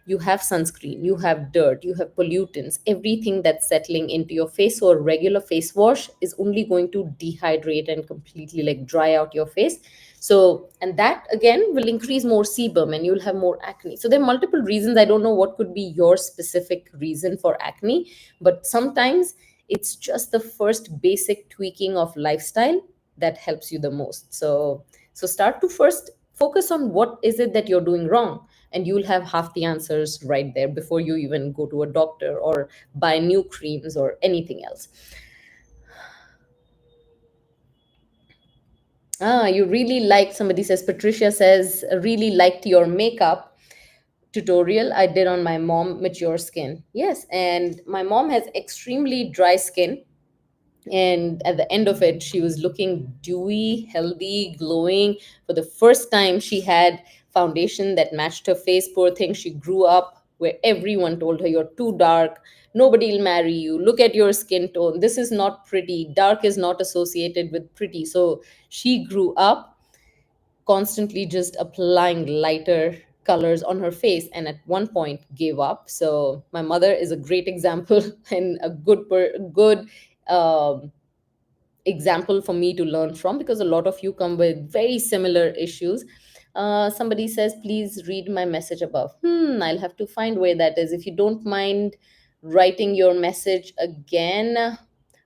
You have sunscreen, you have dirt, you have pollutants, everything that's settling into your face. So a regular face wash is only going to dehydrate and completely like dry out your face. So, and that again will increase more sebum and you'll have more acne. So there are multiple reasons. I don't know what could be your specific reason for acne, but sometimes it's just the first basic tweaking of lifestyle that helps you the most. So start to first focus on what is it that you're doing wrong, and you'll have half the answers right there before you even go to a doctor or buy new creams or anything else. You really like, somebody says, Patricia says, really liked your makeup tutorial I did on my mom mature skin. Yes, and my mom has extremely dry skin, and at the end of it she was looking dewy, healthy, glowing. For the first time she had foundation that matched her face. Poor thing, she grew up where everyone told her, you're too dark, nobody will marry you, look at your skin tone, this is not pretty, dark is not associated with pretty. So she grew up constantly just applying lighter colors on her face, and at one point gave up. So my mother is a great example and a good um, example for me to learn from, because a lot of you come with very similar issues. Somebody says, please read my message above. I'll have to find where that is. If you don't mind writing your message again.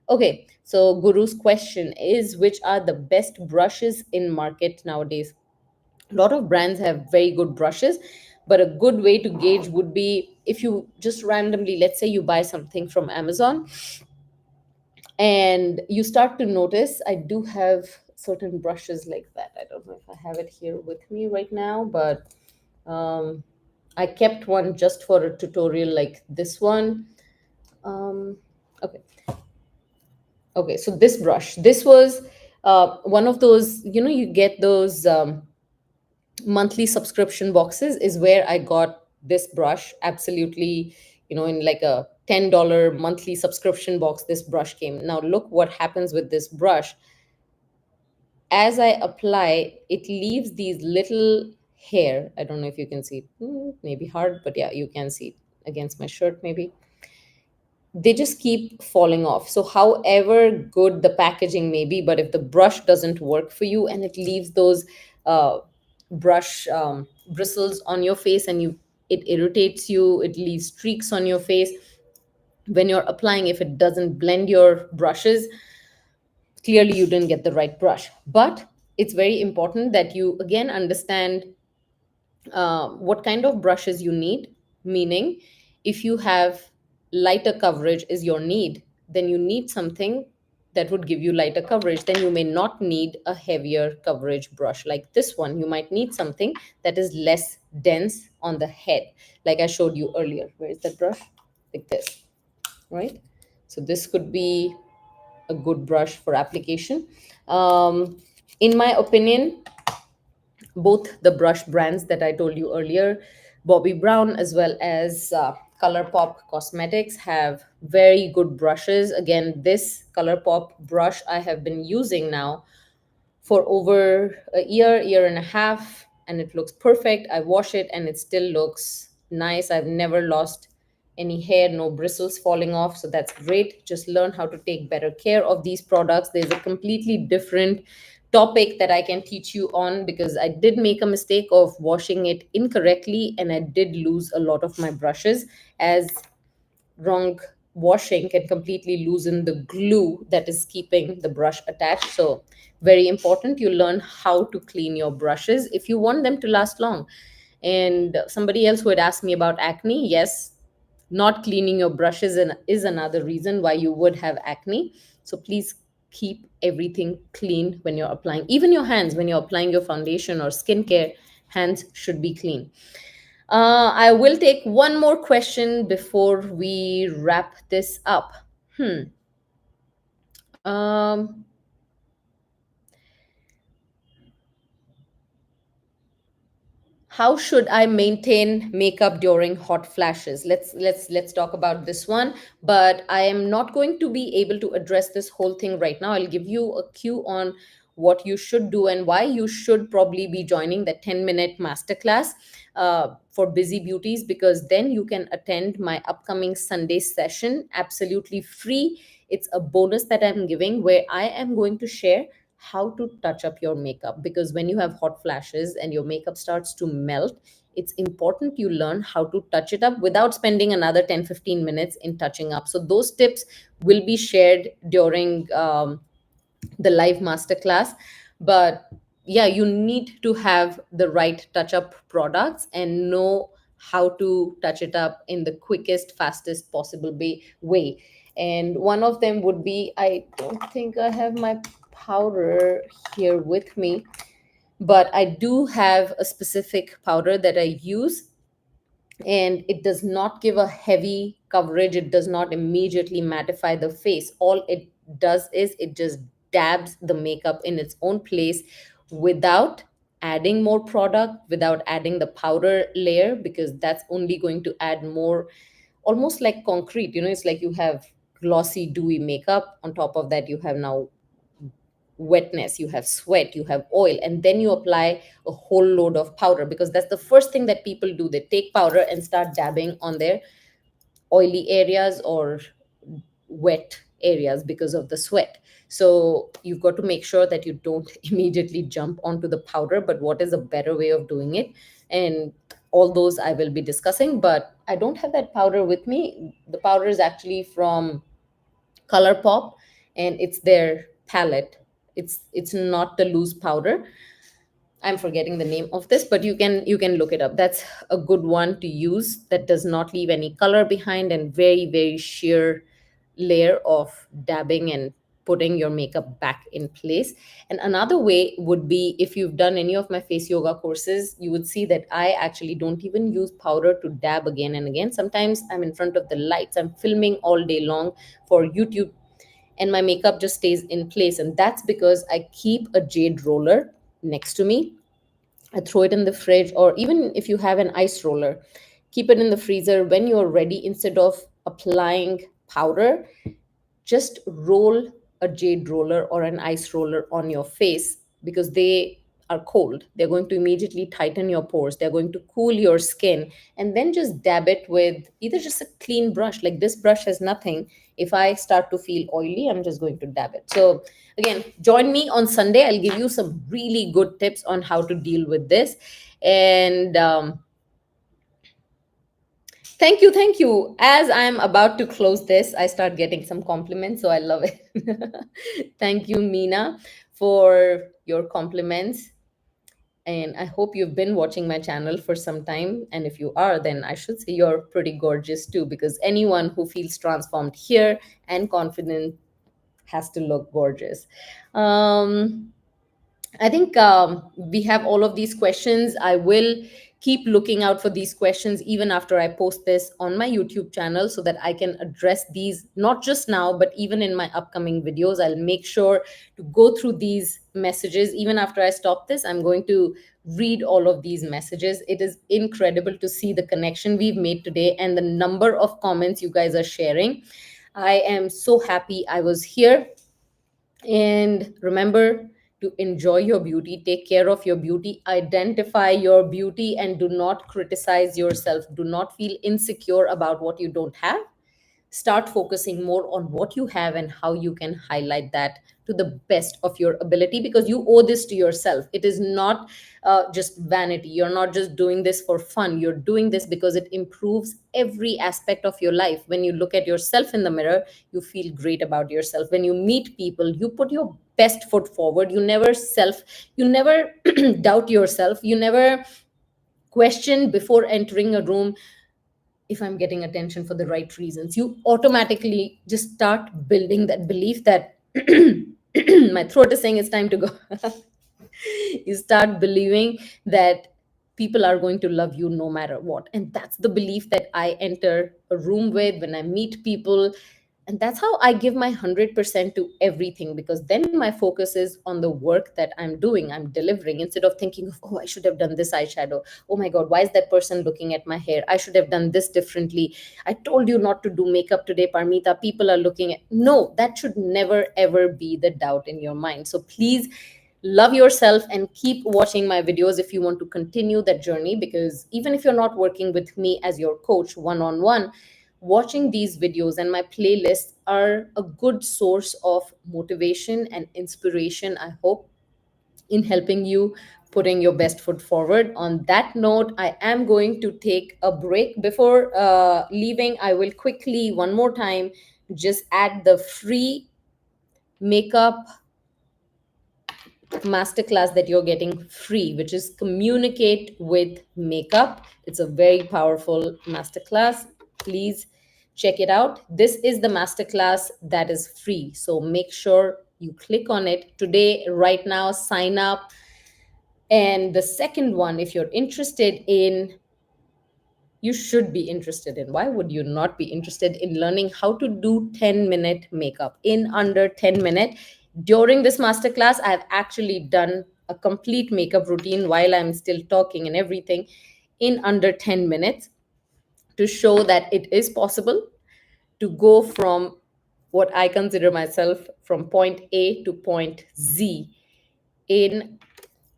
Okay, so Guru's question is, which are the best brushes in market nowadays? A lot of brands have very good brushes, but a good way to gauge would be if you just randomly, let's say you buy something from Amazon and you start to notice, I do have certain brushes like that. I don't know if I have it here with me right now, but um, I kept one just for a tutorial like this one. Um, okay okay so this brush, this was one of those, you get those monthly subscription boxes, is where I got this brush. Absolutely, in like a $10 monthly subscription box, this brush came. Now look what happens with this brush. As I apply, it leaves these little hair. I don't know if you can see it. Maybe hard, but yeah, you can see it against my shirt maybe. They just keep falling off. So however good the packaging may be, but if the brush doesn't work for you and it leaves those uh, brush bristles on your face, and it irritates you, it leaves streaks on your face when you're applying, if it doesn't blend your brushes, Clearly you didn't get the right brush. But it's very important that you again understand what kind of brushes you need. Meaning, if you have lighter coverage is your need, then you need something that would give you lighter coverage. Then you may not need a heavier coverage brush like this one. You might need something that is less dense on the head, like I showed you earlier. Where is that brush? Like this, right? So this could be a good brush for application. um, in my opinion, both the brush brands that I told you earlier, Bobby Brown as well as ColourPop Cosmetics, have very good brushes. Again, this ColourPop brush I have been using now for over a year, year and a half, and it looks perfect. I wash it and it still looks nice. I've never lost any hair, no bristles falling off. So that's great. Just learn how to take better care of these products. There's a completely different topic that I can teach you on, because I did make a mistake of washing it incorrectly and I did lose a lot of my brushes, as wrong washing can completely loosen the glue that is keeping the brush attached. So, very important you learn how to clean your brushes if you want them to last long. And somebody else who had asked me about acne, yes, not cleaning your brushes is another reason why you would have acne. So, please keep everything clean when you're applying, even your hands when you're applying your foundation or skincare. Hands should be clean. I will take one more question before we wrap this up. Hmm. Um, how should I maintain makeup during hot flashes? Let's talk about this one. But I am not going to be able to address this whole thing right now. I'll give you a cue on what you should do and why you should probably be joining the 10-minute masterclass for busy beauties, because then you can attend my upcoming Sunday session absolutely free. It's a bonus that I'm giving, where I am going to share how to touch up your makeup, because when you have hot flashes and your makeup starts to melt, it's important you learn how to touch it up without spending another 10-15 minutes in touching up. So those tips will be shared during the live masterclass. But yeah, you need to have the right touch up products and know how to touch it up in the quickest, fastest possible way. And one of them would be, I don't think I have my powder here with me, but I do have a specific powder that I use, and it does not give a heavy coverage. It does not immediately mattify the face. All it does is it just dabs the makeup in its own place without adding more product, without adding the powder layer, because that's only going to add more, almost like concrete. It's like you have glossy dewy makeup, on top of that you have now wetness, you have sweat, you have oil, and then you apply a whole load of powder, because that's the first thing that people do. They take powder and start dabbing on their oily areas or wet areas because of the sweat. So you've got to make sure that you don't immediately jump onto the powder, but what is a better way of doing it? And all those I will be discussing, but I don't have that powder with me. The powder is actually from ColourPop, and it's their palette. It's not the loose powder. I'm forgetting the name of this, but you can look it up. That's a good one to use, that does not leave any color behind, and very, very sheer layer of dabbing and putting your makeup back in place. And another way would be, if you've done any of my face yoga courses, you would see that I actually don't even use powder to dab again and again. Sometimes I'm in front of the lights, I'm filming all day long for YouTube, and my makeup just stays in place. And that's because I keep a jade roller next to me. I throw it in the fridge, or even if you have an ice roller, keep it in the freezer. When you're ready, instead of applying powder, just roll a jade roller or an ice roller on your face, because they are cold. They're going to immediately tighten your pores, they're going to cool your skin. And then just dab it with either just a clean brush, like this brush has nothing. If I start to feel oily, I'm just going to dab it. So again, join me on Sunday. I'll give you some really good tips on how to deal with this. And Thank you, thank you. As I'm about to close this, I start getting some compliments, so I love it. Thank you, Meena, for your compliments. And I hope you've been watching my channel for some time. And if you are, then I should say you're pretty gorgeous too, because anyone who feels transformed here and confident has to look gorgeous. Um, I think we have all of these questions. I will keep looking out for these questions even after I post this on my YouTube channel so that I can address these not just now, but even in my upcoming videos. I'll make sure to go through these messages. Even after I stop this, I'm going to read all of these messages. It is incredible to see the connection we've made today and the number of comments you guys are sharing. I am so happy I was here. And remember to enjoy your beauty, take care of your beauty, identify your beauty, and do not criticize yourself. Do not feel insecure about what you don't have. Start focusing more on what you have and how you can highlight that to the best of your ability, because you owe this to yourself. It is not just vanity. You're not just doing this for fun. You're doing this because it improves every aspect of your life. When you look at yourself in the mirror, you feel great about yourself. When you meet people, you put your best foot forward. You never doubt yourself. You never question before entering a room if I'm getting attention for the right reasons. You automatically just start building that belief that my throat is saying it's time to go. You start believing that people are going to love you no matter what. And that's the belief that I enter a room with when I meet people. And that's how I give my 100% to everything, because then my focus is on the work that I'm doing, I'm delivering, instead of thinking of, oh, I should have done this eyeshadow. Oh my God, why is that person looking at my hair? I should have done this differently. I told you not to do makeup today, Parmita. People are looking at. No, that should never, ever be the doubt in your mind. So please love yourself and keep watching my videos if you want to continue that journey, because even if you're not working with me as your coach one on one, watching these videos and my playlists are a good source of motivation and inspiration, I hope, in helping you putting your best foot forward. On that note, I am going to take a break. Before leaving, I will quickly one more time just add the free makeup masterclass that you're getting free, which is Communicate with Makeup. It's a very powerful masterclass. Please check it out. This is the masterclass that is free. So make sure you click on it today, right now, sign up. And the second one, if you're interested in, you should be interested in, why would you not be interested in learning how to do 10-minute makeup in under 10 minutes? During this masterclass, I have actually done a complete makeup routine while I'm still talking and everything in under 10 minutes, to show that it is possible to go from what I consider myself from point A to point Z in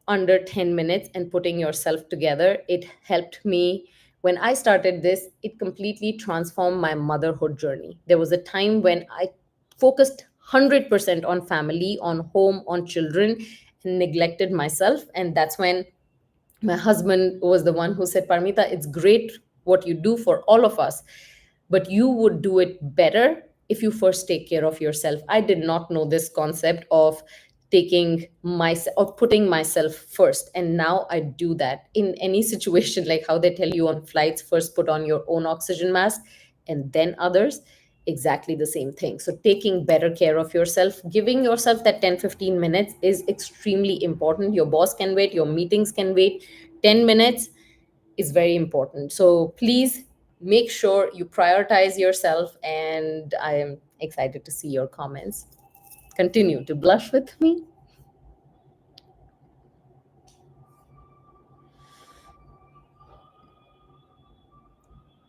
under 10 minutes and putting yourself together. It helped me when I started this. It completely transformed my motherhood journey. There was a time when I focused 100% on family, on home, on children, and neglected myself. And that's when my husband was the one who said, Parmita, it's great what you do for all of us, but you would do it better if you first take care of yourself. I did not know this concept of taking myself, of putting myself first, and now I do that in any situation. Like how they tell you on flights, first put on your own oxygen mask and then others. Exactly the same thing. So taking better care of yourself, giving yourself that 10-15 minutes is extremely important. Your boss can wait, your meetings can wait. 10 minutes is very important. So please make sure you prioritize yourself. And I am excited to see your comments. Continue to blush with me.